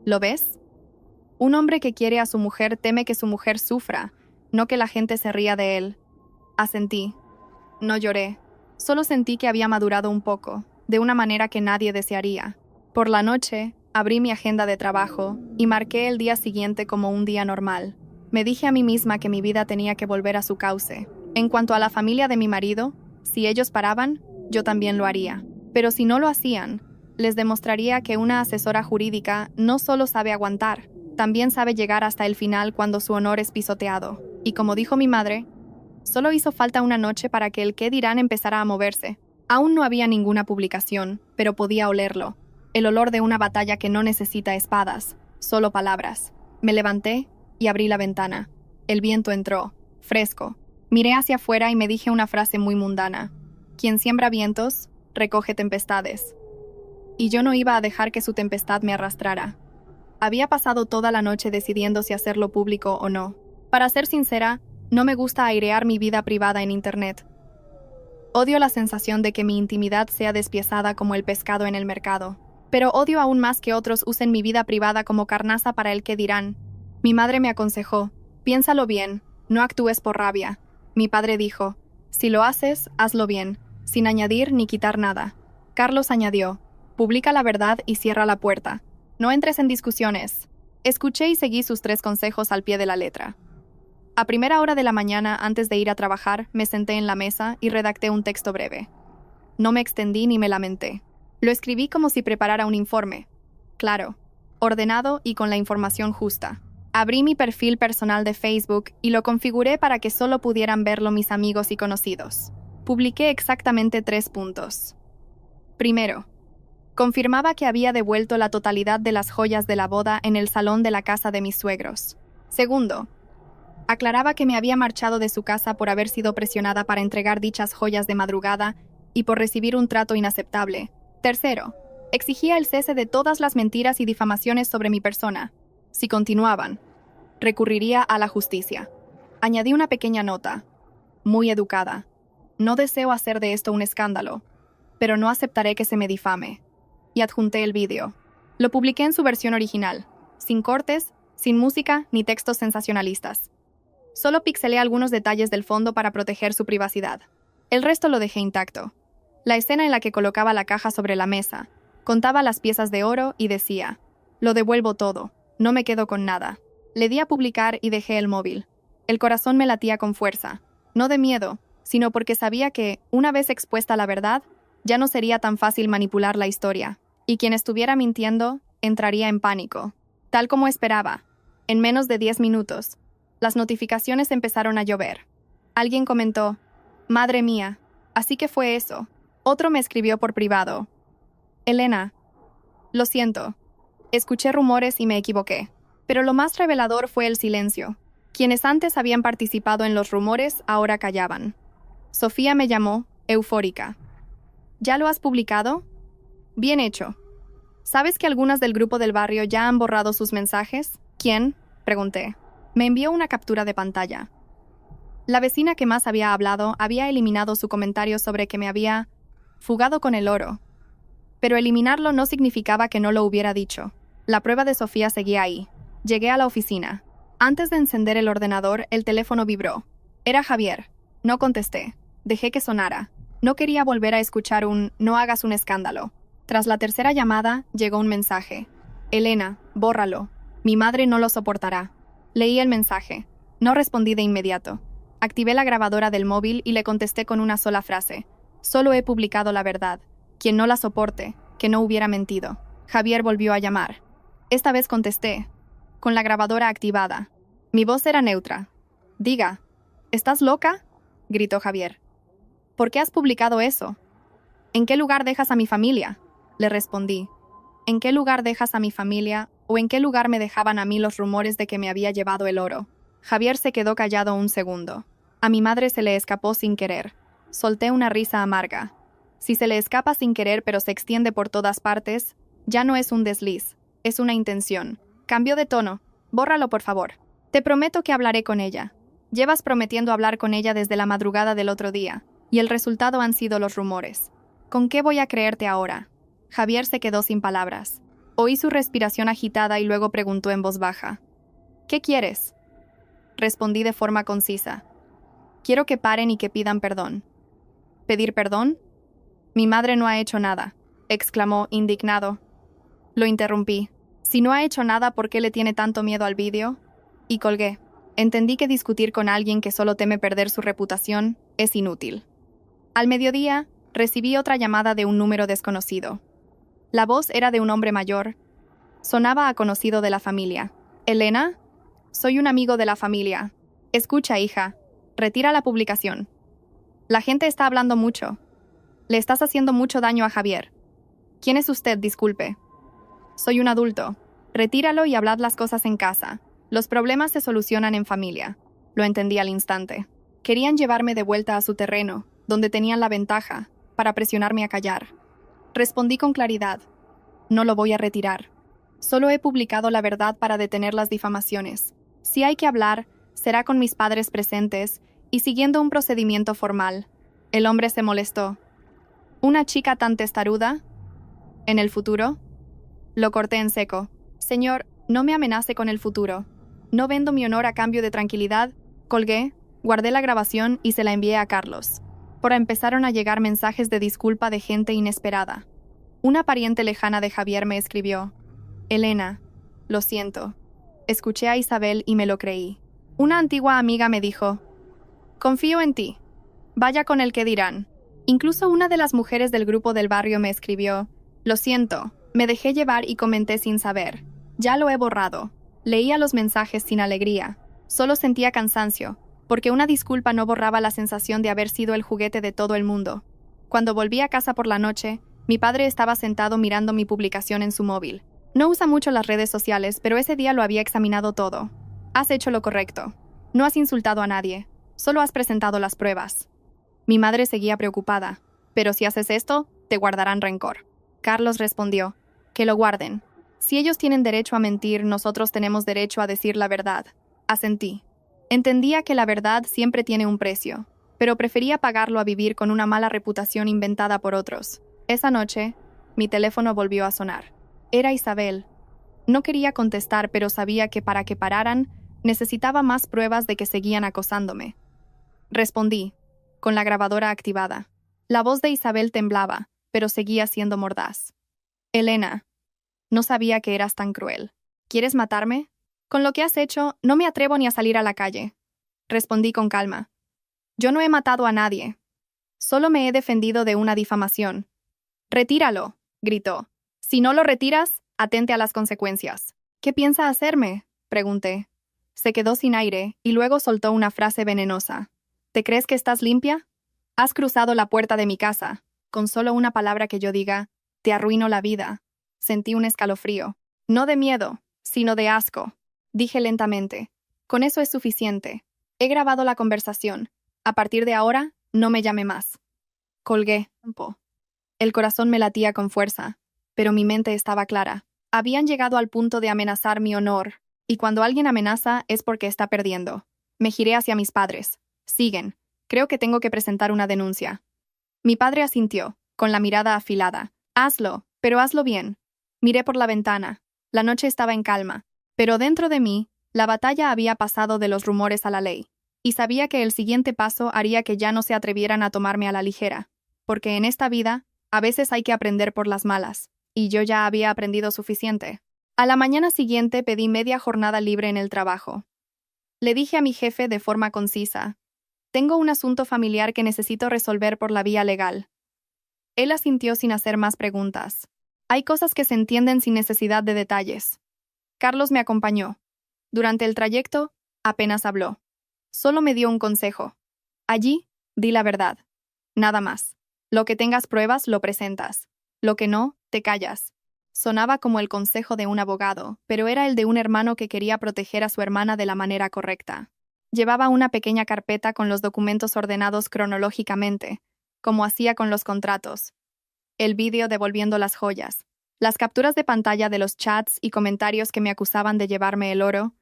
«¿Lo ves? Un hombre que quiere a su mujer teme que su mujer sufra, no que la gente se ría de él». Asentí. No lloré. Solo sentí que había madurado un poco, de una manera que nadie desearía. Por la noche, abrí mi agenda de trabajo y marqué el día siguiente como un día normal. Me dije a mí misma que mi vida tenía que volver a su cauce. En cuanto a la familia de mi marido, si ellos paraban, yo también lo haría. Pero si no lo hacían, les demostraría que una asesora jurídica no solo sabe aguantar, también sabe llegar hasta el final cuando su honor es pisoteado. Y como dijo mi madre, solo hizo falta una noche para que el qué dirán empezara a moverse. Aún no había ninguna publicación, pero podía olerlo. El olor de una batalla que no necesita espadas, solo palabras. Me levanté y abrí la ventana. El viento entró, fresco. Miré hacia afuera y me dije una frase muy mundana. Quien siembra vientos, recoge tempestades. Y yo no iba a dejar que su tempestad me arrastrara. Había pasado toda la noche decidiendo si hacerlo público o no. Para ser sincera, no me gusta airear mi vida privada en Internet. Odio la sensación de que mi intimidad sea despiezada como el pescado en el mercado. Pero odio aún más que otros usen mi vida privada como carnaza para el que dirán. Mi madre me aconsejó, piénsalo bien, no actúes por rabia. Mi padre dijo, si lo haces, hazlo bien, sin añadir ni quitar nada. Carlos añadió, publica la verdad y cierra la puerta. No entres en discusiones. Escuché y seguí sus 3 consejos al pie de la letra. A primera hora de la mañana, antes de ir a trabajar, me senté en la mesa y redacté un texto breve. No me extendí ni me lamenté. Lo escribí como si preparara un informe. Claro, ordenado y con la información justa. Abrí mi perfil personal de Facebook y lo configuré para que solo pudieran verlo mis amigos y conocidos. Publiqué exactamente 3 puntos. Primero, confirmaba que había devuelto la totalidad de las joyas de la boda en el salón de la casa de mis suegros. Segundo, aclaraba que me había marchado de su casa por haber sido presionada para entregar dichas joyas de madrugada y por recibir un trato inaceptable. Tercero, exigía el cese de todas las mentiras y difamaciones sobre mi persona. Si continuaban, recurriría a la justicia. Añadí una pequeña nota, muy educada. No deseo hacer de esto un escándalo, pero no aceptaré que se me difame. Y adjunté el vídeo. Lo publiqué en su versión original, sin cortes, sin música ni textos sensacionalistas. Solo pixelé algunos detalles del fondo para proteger su privacidad. El resto lo dejé intacto. La escena en la que colocaba la caja sobre la mesa, contaba las piezas de oro y decía, lo devuelvo todo, no me quedo con nada. Le di a publicar y dejé el móvil. El corazón me latía con fuerza, no de miedo, sino porque sabía que, una vez expuesta la verdad, ya no sería tan fácil manipular la historia, y quien estuviera mintiendo entraría en pánico. Tal como esperaba, en menos de 10 minutos, las notificaciones empezaron a llover. Alguien comentó, madre mía, así que fue eso. Otro me escribió por privado. Elena, lo siento, escuché rumores y me equivoqué. Pero lo más revelador fue el silencio. Quienes antes habían participado en los rumores ahora callaban. Sofía me llamó, eufórica. ¿Ya lo has publicado? Bien hecho. ¿Sabes que algunas del grupo del barrio ya han borrado sus mensajes? ¿Quién? Pregunté. Me envió una captura de pantalla. La vecina que más había hablado había eliminado su comentario sobre que me había fugado con el oro. Pero eliminarlo no significaba que no lo hubiera dicho. La prueba de Sofía seguía ahí. Llegué a la oficina. Antes de encender el ordenador, el teléfono vibró. Era Javier. No contesté. Dejé que sonara. No quería volver a escuchar un «no hagas un escándalo». Tras la tercera llamada, llegó un mensaje. «Elena, bórralo. Mi madre no lo soportará». Leí el mensaje. No respondí de inmediato. Activé la grabadora del móvil y le contesté con una sola frase. «Solo he publicado la verdad. Quien no la soporte, que no hubiera mentido». Javier volvió a llamar. Esta vez contesté, con la grabadora activada. Mi voz era neutra. «Diga, ¿estás loca?», gritó Javier. «¿Por qué has publicado eso? ¿En qué lugar dejas a mi familia?», le respondí. ¿En qué lugar dejas a mi familia o en qué lugar me dejaban a mí los rumores de que me había llevado el oro? Javier se quedó callado un segundo. A mi madre se le escapó sin querer. Solté una risa amarga. Si se le escapa sin querer pero se extiende por todas partes, ya no es un desliz, es una intención. Cambió de tono. «Bórralo, por favor. Te prometo que hablaré con ella. Llevas prometiendo hablar con ella desde la madrugada del otro día, y el resultado han sido los rumores. ¿Con qué voy a creerte ahora?». Javier se quedó sin palabras. Oí su respiración agitada y luego preguntó en voz baja. «¿Qué quieres?». Respondí de forma concisa. Quiero que paren y que pidan perdón. ¿Pedir perdón? Mi madre no ha hecho nada, exclamó indignado. Lo interrumpí. Si no ha hecho nada, ¿por qué le tiene tanto miedo al vídeo? Y colgué. Entendí que discutir con alguien que solo teme perder su reputación es inútil. Al mediodía, recibí otra llamada de un número desconocido. La voz era de un hombre mayor. Sonaba a conocido de la familia. ¿Elena? Soy un amigo de la familia. Escucha, hija. Retira la publicación. La gente está hablando mucho. Le estás haciendo mucho daño a Javier. ¿Quién es usted, disculpe? Soy un adulto. Retíralo y hablad las cosas en casa. Los problemas se solucionan en familia. Lo entendí al instante. Querían llevarme de vuelta a su terreno, donde tenían la ventaja, para presionarme a callar. Respondí con claridad. No lo voy a retirar. Solo he publicado la verdad para detener las difamaciones. Si hay que hablar, será con mis padres presentes y siguiendo un procedimiento formal. El hombre se molestó. ¿Una chica tan testaruda? ¿En el futuro? Lo corté en seco. Señor, no me amenace con el futuro. No vendo mi honor a cambio de tranquilidad. Colgué, guardé la grabación y se la envié a Carlos. Por empezaron a llegar mensajes de disculpa de gente inesperada. Una pariente lejana de Javier me escribió: Elena, lo siento. Escuché a Isabel y me lo creí. Una antigua amiga me dijo: confío en ti. Vaya con el que dirán. Incluso una de las mujeres del grupo del barrio me escribió: lo siento, me dejé llevar y comenté sin saber. Ya lo he borrado. Leía los mensajes sin alegría. Solo sentía cansancio, porque una disculpa no borraba la sensación de haber sido el juguete de todo el mundo. Cuando volví a casa por la noche, mi padre estaba sentado mirando mi publicación en su móvil. No usa mucho las redes sociales, pero ese día lo había examinado todo. Has hecho lo correcto. No has insultado a nadie. Solo has presentado las pruebas. Mi madre seguía preocupada. Pero si haces esto, te guardarán rencor. Carlos respondió: que lo guarden. Si ellos tienen derecho a mentir, nosotros tenemos derecho a decir la verdad. Asentí. Entendía que la verdad siempre tiene un precio, pero prefería pagarlo a vivir con una mala reputación inventada por otros. Esa noche, mi teléfono volvió a sonar. Era Isabel. No quería contestar, pero sabía que para que pararan, necesitaba más pruebas de que seguían acosándome. Respondí, con la grabadora activada. La voz de Isabel temblaba, pero seguía siendo mordaz. Elena, no sabía que eras tan cruel. ¿Quieres matarme? Con lo que has hecho, no me atrevo ni a salir a la calle. Respondí con calma. Yo no he matado a nadie. Solo me he defendido de una difamación. Retíralo, gritó. Si no lo retiras, atente a las consecuencias. ¿Qué piensa hacerme?, pregunté. Se quedó sin aire y luego soltó una frase venenosa. ¿Te crees que estás limpia? Has cruzado la puerta de mi casa. Con solo una palabra que yo diga, te arruino la vida. Sentí un escalofrío. No de miedo, sino de asco. Dije lentamente. Con eso es suficiente. He grabado la conversación. A partir de ahora, no me llame más. Colgué. El corazón me latía con fuerza, pero mi mente estaba clara. Habían llegado al punto de amenazar mi honor, y cuando alguien amenaza es porque está perdiendo. Me giré hacia mis padres. Siguen. Creo que tengo que presentar una denuncia. Mi padre asintió, con la mirada afilada. Hazlo, pero hazlo bien. Miré por la ventana. La noche estaba en calma, pero dentro de mí, la batalla había pasado de los rumores a la ley, y sabía que el siguiente paso haría que ya no se atrevieran a tomarme a la ligera, porque en esta vida, a veces hay que aprender por las malas, y yo ya había aprendido suficiente. A la mañana siguiente pedí media jornada libre en el trabajo. Le dije a mi jefe de forma concisa: tengo un asunto familiar que necesito resolver por la vía legal. Él asintió sin hacer más preguntas. Hay cosas que se entienden sin necesidad de detalles. Carlos me acompañó. Durante el trayecto, apenas habló. Solo me dio un consejo. Allí, di la verdad. Nada más. Lo que tengas pruebas, lo presentas. Lo que no, te callas. Sonaba como el consejo de un abogado, pero era el de un hermano que quería proteger a su hermana de la manera correcta. Llevaba una pequeña carpeta con los documentos ordenados cronológicamente, como hacía con los contratos. El vídeo devolviendo las joyas, las capturas de pantalla de los chats y comentarios que me acusaban de llevarme el oro,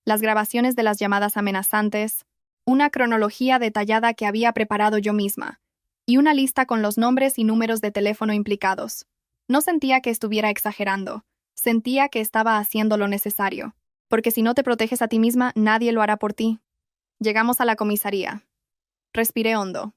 las grabaciones de las llamadas amenazantes, una cronología detallada que había preparado yo misma, y una lista con los nombres y números de teléfono implicados. No sentía que estuviera exagerando, sentía que estaba haciendo lo necesario, porque si no te proteges a ti misma, nadie lo hará por ti. Llegamos a la comisaría. Respiré hondo.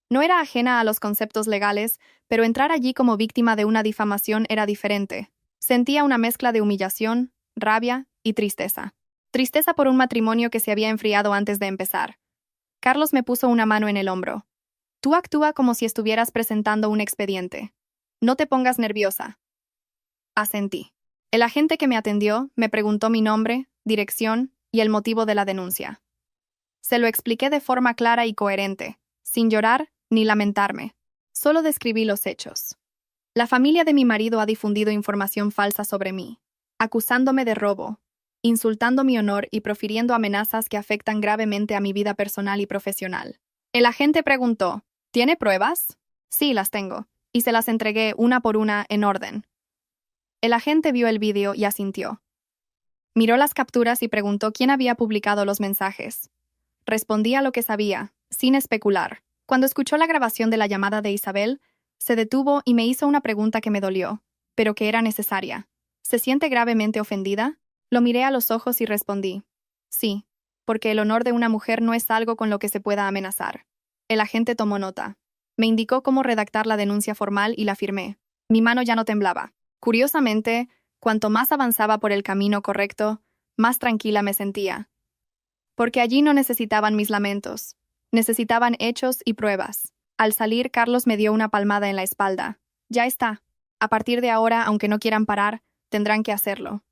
No era ajena a los conceptos legales, pero entrar allí como víctima de una difamación era diferente. Sentía una mezcla de humillación, rabia y tristeza. Tristeza por un matrimonio que se había enfriado antes de empezar. Carlos me puso una mano en el hombro. Tú actúa como si estuvieras presentando un expediente. No te pongas nerviosa. Asentí. El agente que me atendió me preguntó mi nombre, dirección y el motivo de la denuncia. Se lo expliqué de forma clara y coherente, sin llorar ni lamentarme. Solo describí los hechos. La familia de mi marido ha difundido información falsa sobre mí, acusándome de robo, insultando mi honor y profiriendo amenazas que afectan gravemente a mi vida personal y profesional. El agente preguntó, ¿tiene pruebas? Sí, las tengo, y se las entregué una por una en orden. El agente vio el vídeo y asintió. Miró las capturas y preguntó quién había publicado los mensajes. Respondí a lo que sabía, sin especular. Cuando escuchó la grabación de la llamada de Isabel, se detuvo y me hizo una pregunta que me dolió, pero que era necesaria. ¿Se siente gravemente ofendida? Lo miré a los ojos y respondí. Sí, porque el honor de una mujer no es algo con lo que se pueda amenazar. El agente tomó nota. Me indicó cómo redactar la denuncia formal y la firmé. Mi mano ya no temblaba. Curiosamente, cuanto más avanzaba por el camino correcto, más tranquila me sentía. Porque allí no necesitaban mis lamentos. Necesitaban hechos y pruebas. Al salir, Carlos me dio una palmada en la espalda. Ya está. A partir de ahora, aunque no quieran parar, tendrán que hacerlo.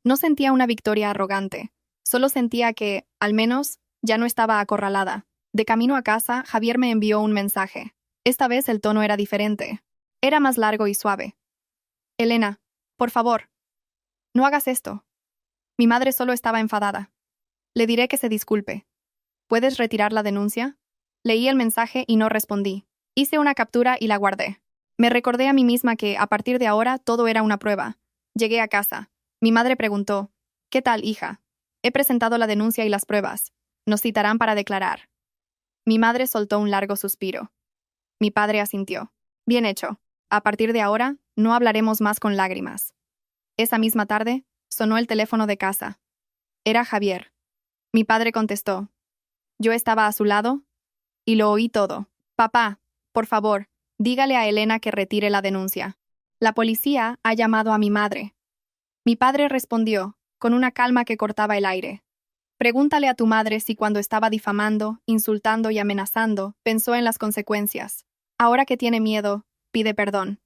No sentía una victoria arrogante. Solo sentía que, al menos, ya no estaba acorralada. De camino a casa, Javier me envió un mensaje. Esta vez el tono era diferente. Era más largo y suave. Elena, por favor, no hagas esto. Mi madre solo estaba enfadada. Le diré que se disculpe. ¿Puedes retirar la denuncia? Leí el mensaje y no respondí. Hice una captura y la guardé. Me recordé a mí misma que, a partir de ahora, todo era una prueba. Llegué a casa. Mi madre preguntó, ¿qué tal, hija? He presentado la denuncia y las pruebas. Nos citarán para declarar. Mi madre soltó un largo suspiro. Mi padre asintió. Bien hecho. A partir de ahora, no hablaremos más con lágrimas. Esa misma tarde, sonó el teléfono de casa. Era Javier. Mi padre contestó. Yo estaba a su lado y lo oí todo. Papá, por favor, dígale a Elena que retire la denuncia. La policía ha llamado a mi madre. Mi padre respondió, con una calma que cortaba el aire. Pregúntale a tu madre si cuando estaba difamando, insultando y amenazando, pensó en las consecuencias. Ahora que tiene miedo, pide perdón.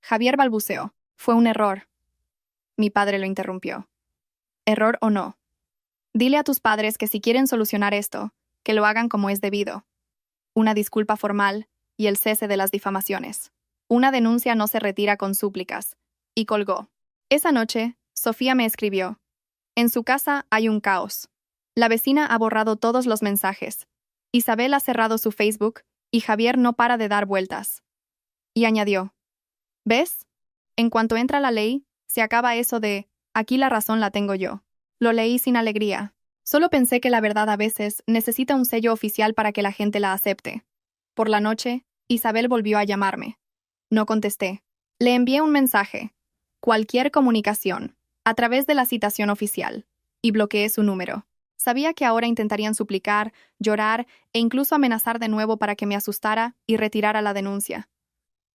Javier balbuceó. Fue un error. Mi padre lo interrumpió. ¿Error o no? Dile a tus padres que si quieren solucionar esto, que lo hagan como es debido. Una disculpa formal y el cese de las difamaciones. Una denuncia no se retira con súplicas. Y colgó. Esa noche, Sofía me escribió. En su casa hay un caos. La vecina ha borrado todos los mensajes. Isabel ha cerrado su Facebook y Javier no para de dar vueltas. Y añadió. ¿Ves? En cuanto entra la ley, se acaba eso de, aquí la razón la tengo yo. Lo leí sin alegría. Solo pensé que la verdad a veces necesita un sello oficial para que la gente la acepte. Por la noche, Isabel volvió a llamarme. No contesté. Le envié un mensaje. Cualquier comunicación, a través de la citación oficial, y bloqueé su número. Sabía que ahora intentarían suplicar, llorar e incluso amenazar de nuevo para que me asustara y retirara la denuncia.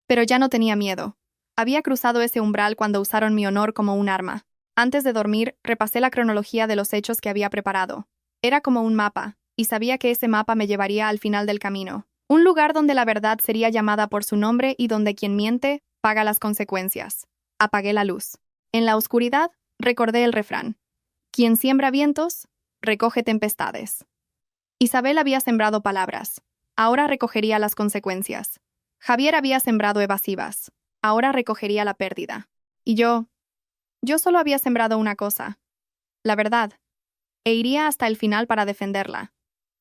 Pero ya no tenía miedo. Había cruzado ese umbral cuando usaron mi honor como un arma. Antes de dormir, repasé la cronología de los hechos que había preparado. Era como un mapa, y sabía que ese mapa me llevaría al final del camino. Un lugar donde la verdad sería llamada por su nombre y donde quien miente paga las consecuencias. Apagué la luz. En la oscuridad, recordé el refrán. Quien siembra vientos, recoge tempestades. Isabel había sembrado palabras. Ahora recogería las consecuencias. Javier había sembrado evasivas. Ahora recogería la pérdida. Y yo solo había sembrado una cosa. La verdad. E iría hasta el final para defenderla.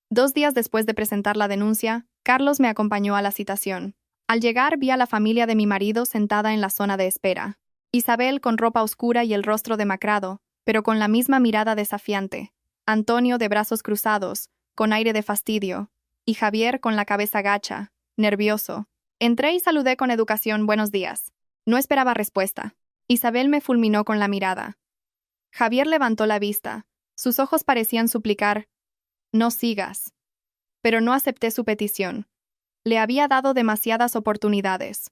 2 días después de presentar la denuncia, Carlos me acompañó a la citación. Al llegar vi a la familia de mi marido sentada en la zona de espera. Isabel con ropa oscura y el rostro demacrado, pero con la misma mirada desafiante. Antonio de brazos cruzados, con aire de fastidio. Y Javier con la cabeza gacha, nervioso. Entré y saludé con educación buenos días. No esperaba respuesta. Isabel me fulminó con la mirada. Javier levantó la vista. Sus ojos parecían suplicar, no sigas. pero no acepté su petición. Le había dado demasiadas oportunidades.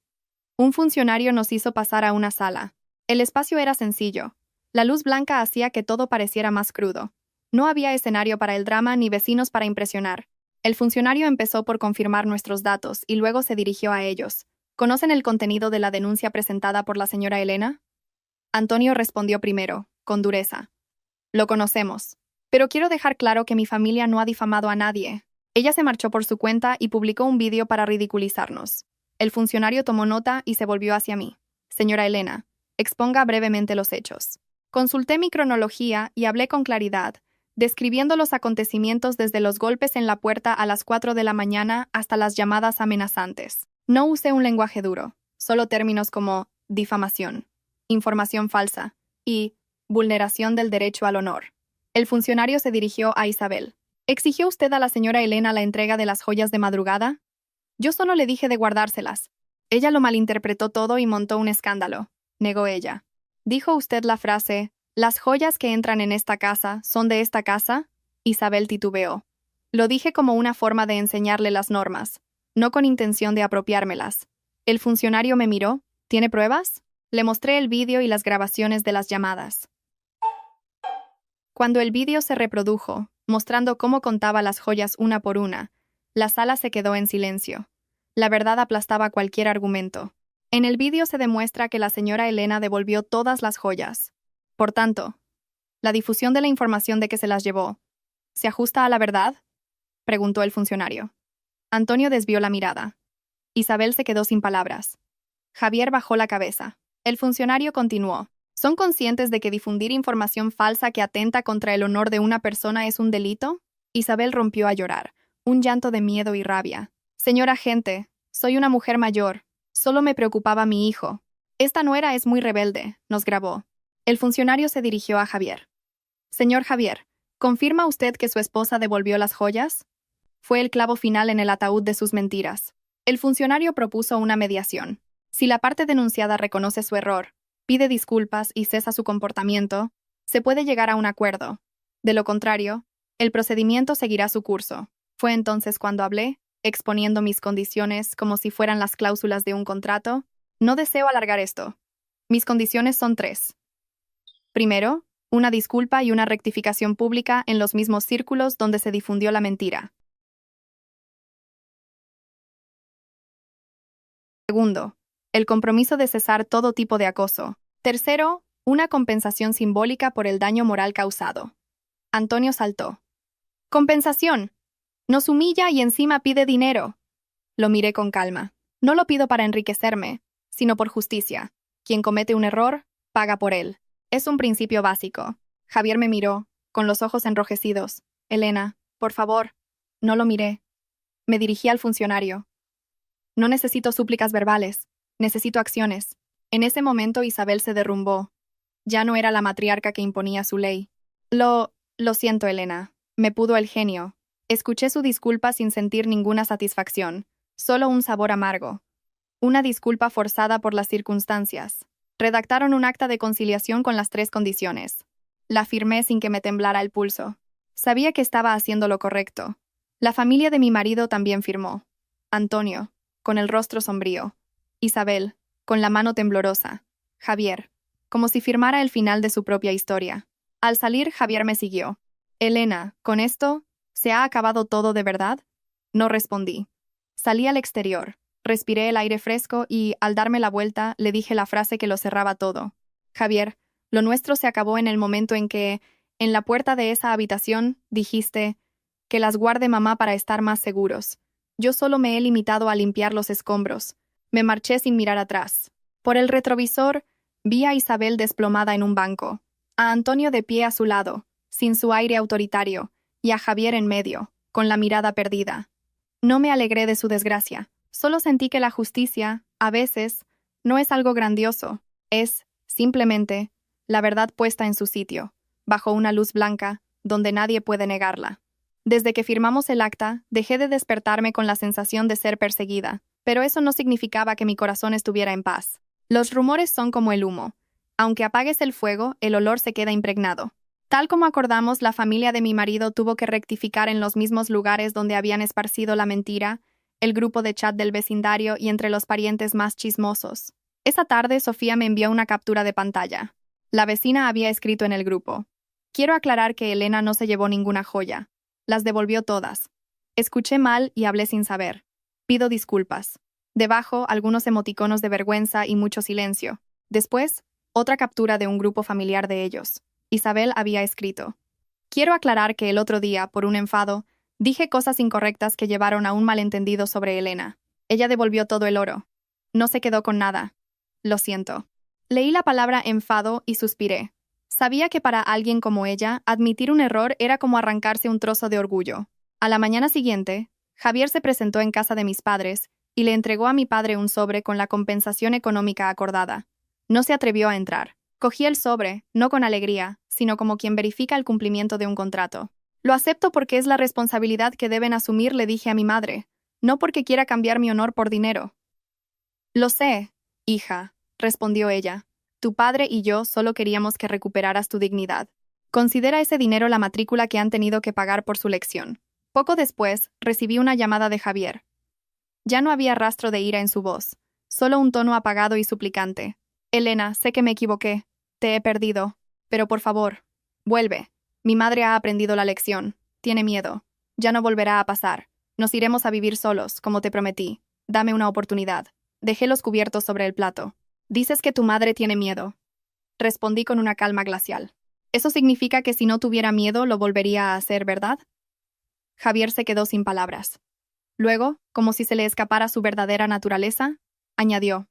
Un funcionario nos hizo pasar a una sala. El espacio era sencillo. La luz blanca hacía que todo pareciera más crudo. No había escenario para el drama ni vecinos para impresionar. El funcionario empezó por confirmar nuestros datos y luego se dirigió a ellos. ¿Conocen el contenido de la denuncia presentada por la señora Elena? Antonio respondió primero, con dureza. Lo conocemos. Pero quiero dejar claro que mi familia no ha difamado a nadie. Ella se marchó por su cuenta y publicó un vídeo para ridiculizarnos. El funcionario tomó nota y se volvió hacia mí. Señora Elena, exponga brevemente los hechos. Consulté mi cronología y hablé con claridad, describiendo los acontecimientos desde los golpes en la puerta a las 4 de la mañana hasta las llamadas amenazantes. No usé un lenguaje duro, solo términos como difamación, información falsa y vulneración del derecho al honor. El funcionario se dirigió a Isabel. ¿Exigió usted a la señora Elena la entrega de las joyas de madrugada? Yo solo le dije de guardárselas. Ella lo malinterpretó todo y montó un escándalo, negó ella. ¿Dijo usted la frase, las joyas que entran en esta casa son de esta casa? Isabel titubeó. Lo dije como una forma de enseñarle las normas, no con intención de apropiármelas. El funcionario me miró. ¿Tiene pruebas? Le mostré el vídeo y las grabaciones de las llamadas. Cuando el vídeo se reprodujo, mostrando cómo contaba las joyas una por una, la sala se quedó en silencio. La verdad aplastaba cualquier argumento. En el vídeo se demuestra que la señora Elena devolvió todas las joyas. Por tanto, ¿la difusión de la información de que se las llevó se ajusta a la verdad?, preguntó el funcionario. Antonio desvió la mirada. Isabel se quedó sin palabras. Javier bajó la cabeza. El funcionario continuó. ¿Son conscientes de que difundir información falsa que atenta contra el honor de una persona es un delito? Isabel rompió a llorar, un llanto de miedo y rabia. Señora agente, soy una mujer mayor. Solo me preocupaba mi hijo. Esta nuera es muy rebelde, nos grabó. El funcionario se dirigió a Javier. Señor Javier, ¿confirma usted que su esposa devolvió las joyas? Fue el clavo final en el ataúd de sus mentiras. El funcionario propuso una mediación. Si la parte denunciada reconoce su error, pide disculpas y cesa su comportamiento, se puede llegar a un acuerdo. De lo contrario, el procedimiento seguirá su curso. Fue entonces cuando hablé, exponiendo mis condiciones como si fueran las cláusulas de un contrato. No deseo alargar esto. Mis condiciones son 3. Primero, una disculpa y una rectificación pública en los mismos círculos donde se difundió la mentira. Segundo, el compromiso de cesar todo tipo de acoso. Tercero, una compensación simbólica por el daño moral causado. Antonio saltó. ¡Compensación! Nos humilla y encima pide dinero. Lo miré con calma. No lo pido para enriquecerme, sino por justicia. Quien comete un error, paga por él. Es un principio básico. Javier me miró, con los ojos enrojecidos. Elena, por favor. No lo miré. Me dirigí al funcionario. No necesito súplicas verbales. Necesito acciones. En ese momento Isabel se derrumbó. Ya no era la matriarca que imponía su ley. Lo siento, Elena. Me pudo el genio. Escuché su disculpa sin sentir ninguna satisfacción, solo un sabor amargo. Una disculpa forzada por las circunstancias. Redactaron un acta de conciliación con las 3 condiciones. La firmé sin que me temblara el pulso. Sabía que estaba haciendo lo correcto. La familia de mi marido también firmó. Antonio, con el rostro sombrío. Isabel, con la mano temblorosa. Javier, como si firmara el final de su propia historia. Al salir, Javier me siguió. Elena, ¿con esto se ha acabado todo de verdad? No respondí. Salí al exterior, respiré el aire fresco y, al darme la vuelta, le dije la frase que lo cerraba todo. Javier, lo nuestro se acabó en el momento en que, en la puerta de esa habitación, dijiste que las guarde mamá para estar más seguros. Yo solo me he limitado a limpiar los escombros. Me marché sin mirar atrás. Por el retrovisor, vi a Isabel desplomada en un banco, a Antonio de pie a su lado, sin su aire autoritario, y a Javier en medio, con la mirada perdida. No me alegré de su desgracia. Solo sentí que la justicia, a veces, no es algo grandioso. Es, simplemente, la verdad puesta en su sitio, bajo una luz blanca, donde nadie puede negarla. Desde que firmamos el acta, dejé de despertarme con la sensación de ser perseguida, pero eso no significaba que mi corazón estuviera en paz. Los rumores son como el humo. Aunque apagues el fuego, el olor se queda impregnado. Tal como acordamos, la familia de mi marido tuvo que rectificar en los mismos lugares donde habían esparcido la mentira, el grupo de chat del vecindario y entre los parientes más chismosos. Esa tarde, Sofía me envió una captura de pantalla. La vecina había escrito en el grupo: quiero aclarar que Elena no se llevó ninguna joya. Las devolvió todas. Escuché mal y hablé sin saber. Pido disculpas. Debajo, algunos emoticonos de vergüenza y mucho silencio. Después, otra captura de un grupo familiar de ellos. Isabel había escrito: quiero aclarar que el otro día, por un enfado, dije cosas incorrectas que llevaron a un malentendido sobre Elena. Ella devolvió todo el oro. No se quedó con nada. Lo siento. Leí la palabra enfado y suspiré. Sabía que para alguien como ella, admitir un error era como arrancarse un trozo de orgullo. A la mañana siguiente, Javier se presentó en casa de mis padres y le entregó a mi padre un sobre con la compensación económica acordada. No se atrevió a entrar. Cogí el sobre, no con alegría, sino como quien verifica el cumplimiento de un contrato. Lo acepto porque es la responsabilidad que deben asumir, le dije a mi madre, no porque quiera cambiar mi honor por dinero. Lo sé, hija, respondió ella. Tu padre y yo solo queríamos que recuperaras tu dignidad. Considera ese dinero la matrícula que han tenido que pagar por su lección. Poco después, recibí una llamada de Javier. Ya no había rastro de ira en su voz, solo un tono apagado y suplicante. Elena, sé que me equivoqué. Te he perdido. Pero por favor, vuelve. Mi madre ha aprendido la lección. Tiene miedo. Ya no volverá a pasar. Nos iremos a vivir solos, como te prometí. Dame una oportunidad. Dejé los cubiertos sobre el plato. Dices que tu madre tiene miedo. Respondí con una calma glacial. Eso significa que si no tuviera miedo lo volvería a hacer, ¿verdad? Javier se quedó sin palabras. Luego, como si se le escapara su verdadera naturaleza, añadió: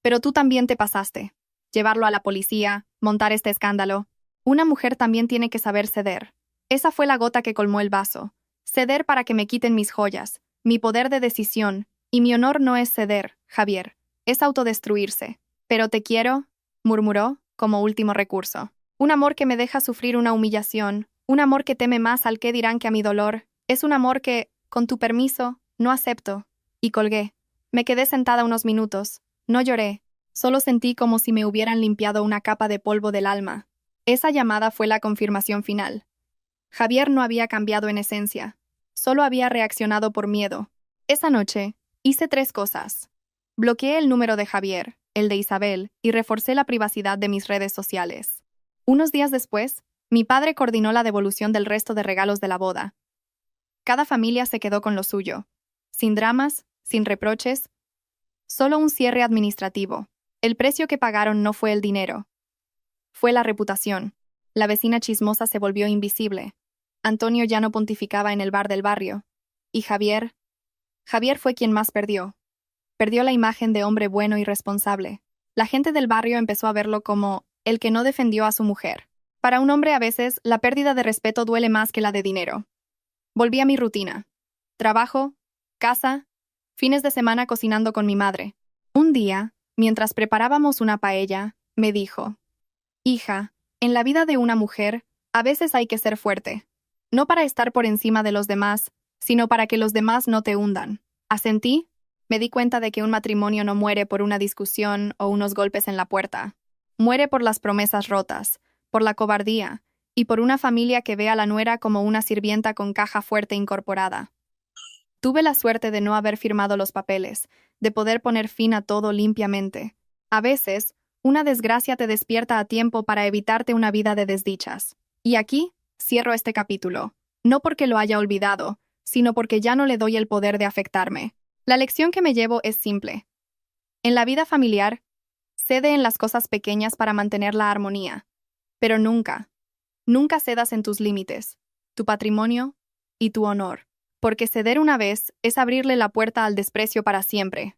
pero tú también te pasaste. Llevarlo a la policía, montar este escándalo. Una mujer también tiene que saber ceder. Esa fue la gota que colmó el vaso. Ceder para que me quiten mis joyas, mi poder de decisión, y mi honor no es ceder, Javier, es autodestruirse. Pero te quiero, murmuró, como último recurso. Un amor que me deja sufrir una humillación, un amor que teme más al qué dirán que a mi dolor, es un amor que, con tu permiso, no acepto. Y colgué. Me quedé sentada unos minutos. No lloré. Solo sentí como si me hubieran limpiado una capa de polvo del alma. Esa llamada fue la confirmación final. Javier no había cambiado en esencia. Solo había reaccionado por miedo. Esa noche, hice 3 cosas. Bloqueé el número de Javier, el de Isabel, y reforcé la privacidad de mis redes sociales. Unos días después, mi padre coordinó la devolución del resto de regalos de la boda. Cada familia se quedó con lo suyo. Sin dramas, sin reproches, solo un cierre administrativo. El precio que pagaron no fue el dinero. Fue la reputación. La vecina chismosa se volvió invisible. Antonio ya no pontificaba en el bar del barrio. Y Javier fue quien más perdió. Perdió la imagen de hombre bueno y responsable. La gente del barrio empezó a verlo como el que no defendió a su mujer. Para un hombre a veces, la pérdida de respeto duele más que la de dinero. Volví a mi rutina. Trabajo, casa, fines de semana cocinando con mi madre. Un día, mientras preparábamos una paella, me dijo: hija, en la vida de una mujer, a veces hay que ser fuerte. No para estar por encima de los demás, sino para que los demás no te hundan. Asentí. Me di cuenta de que un matrimonio no muere por una discusión o unos golpes en la puerta. Muere por las promesas rotas, por la cobardía, y por una familia que ve a la nuera como una sirvienta con caja fuerte incorporada. Tuve la suerte de no haber firmado los papeles, de poder poner fin a todo limpiamente. A veces, una desgracia te despierta a tiempo para evitarte una vida de desdichas. Y aquí, cierro este capítulo. No porque lo haya olvidado, sino porque ya no le doy el poder de afectarme. La lección que me llevo es simple. En la vida familiar, cede en las cosas pequeñas para mantener la armonía. Pero nunca cedas en tus límites, tu patrimonio y tu honor. Porque ceder una vez es abrirle la puerta al desprecio para siempre.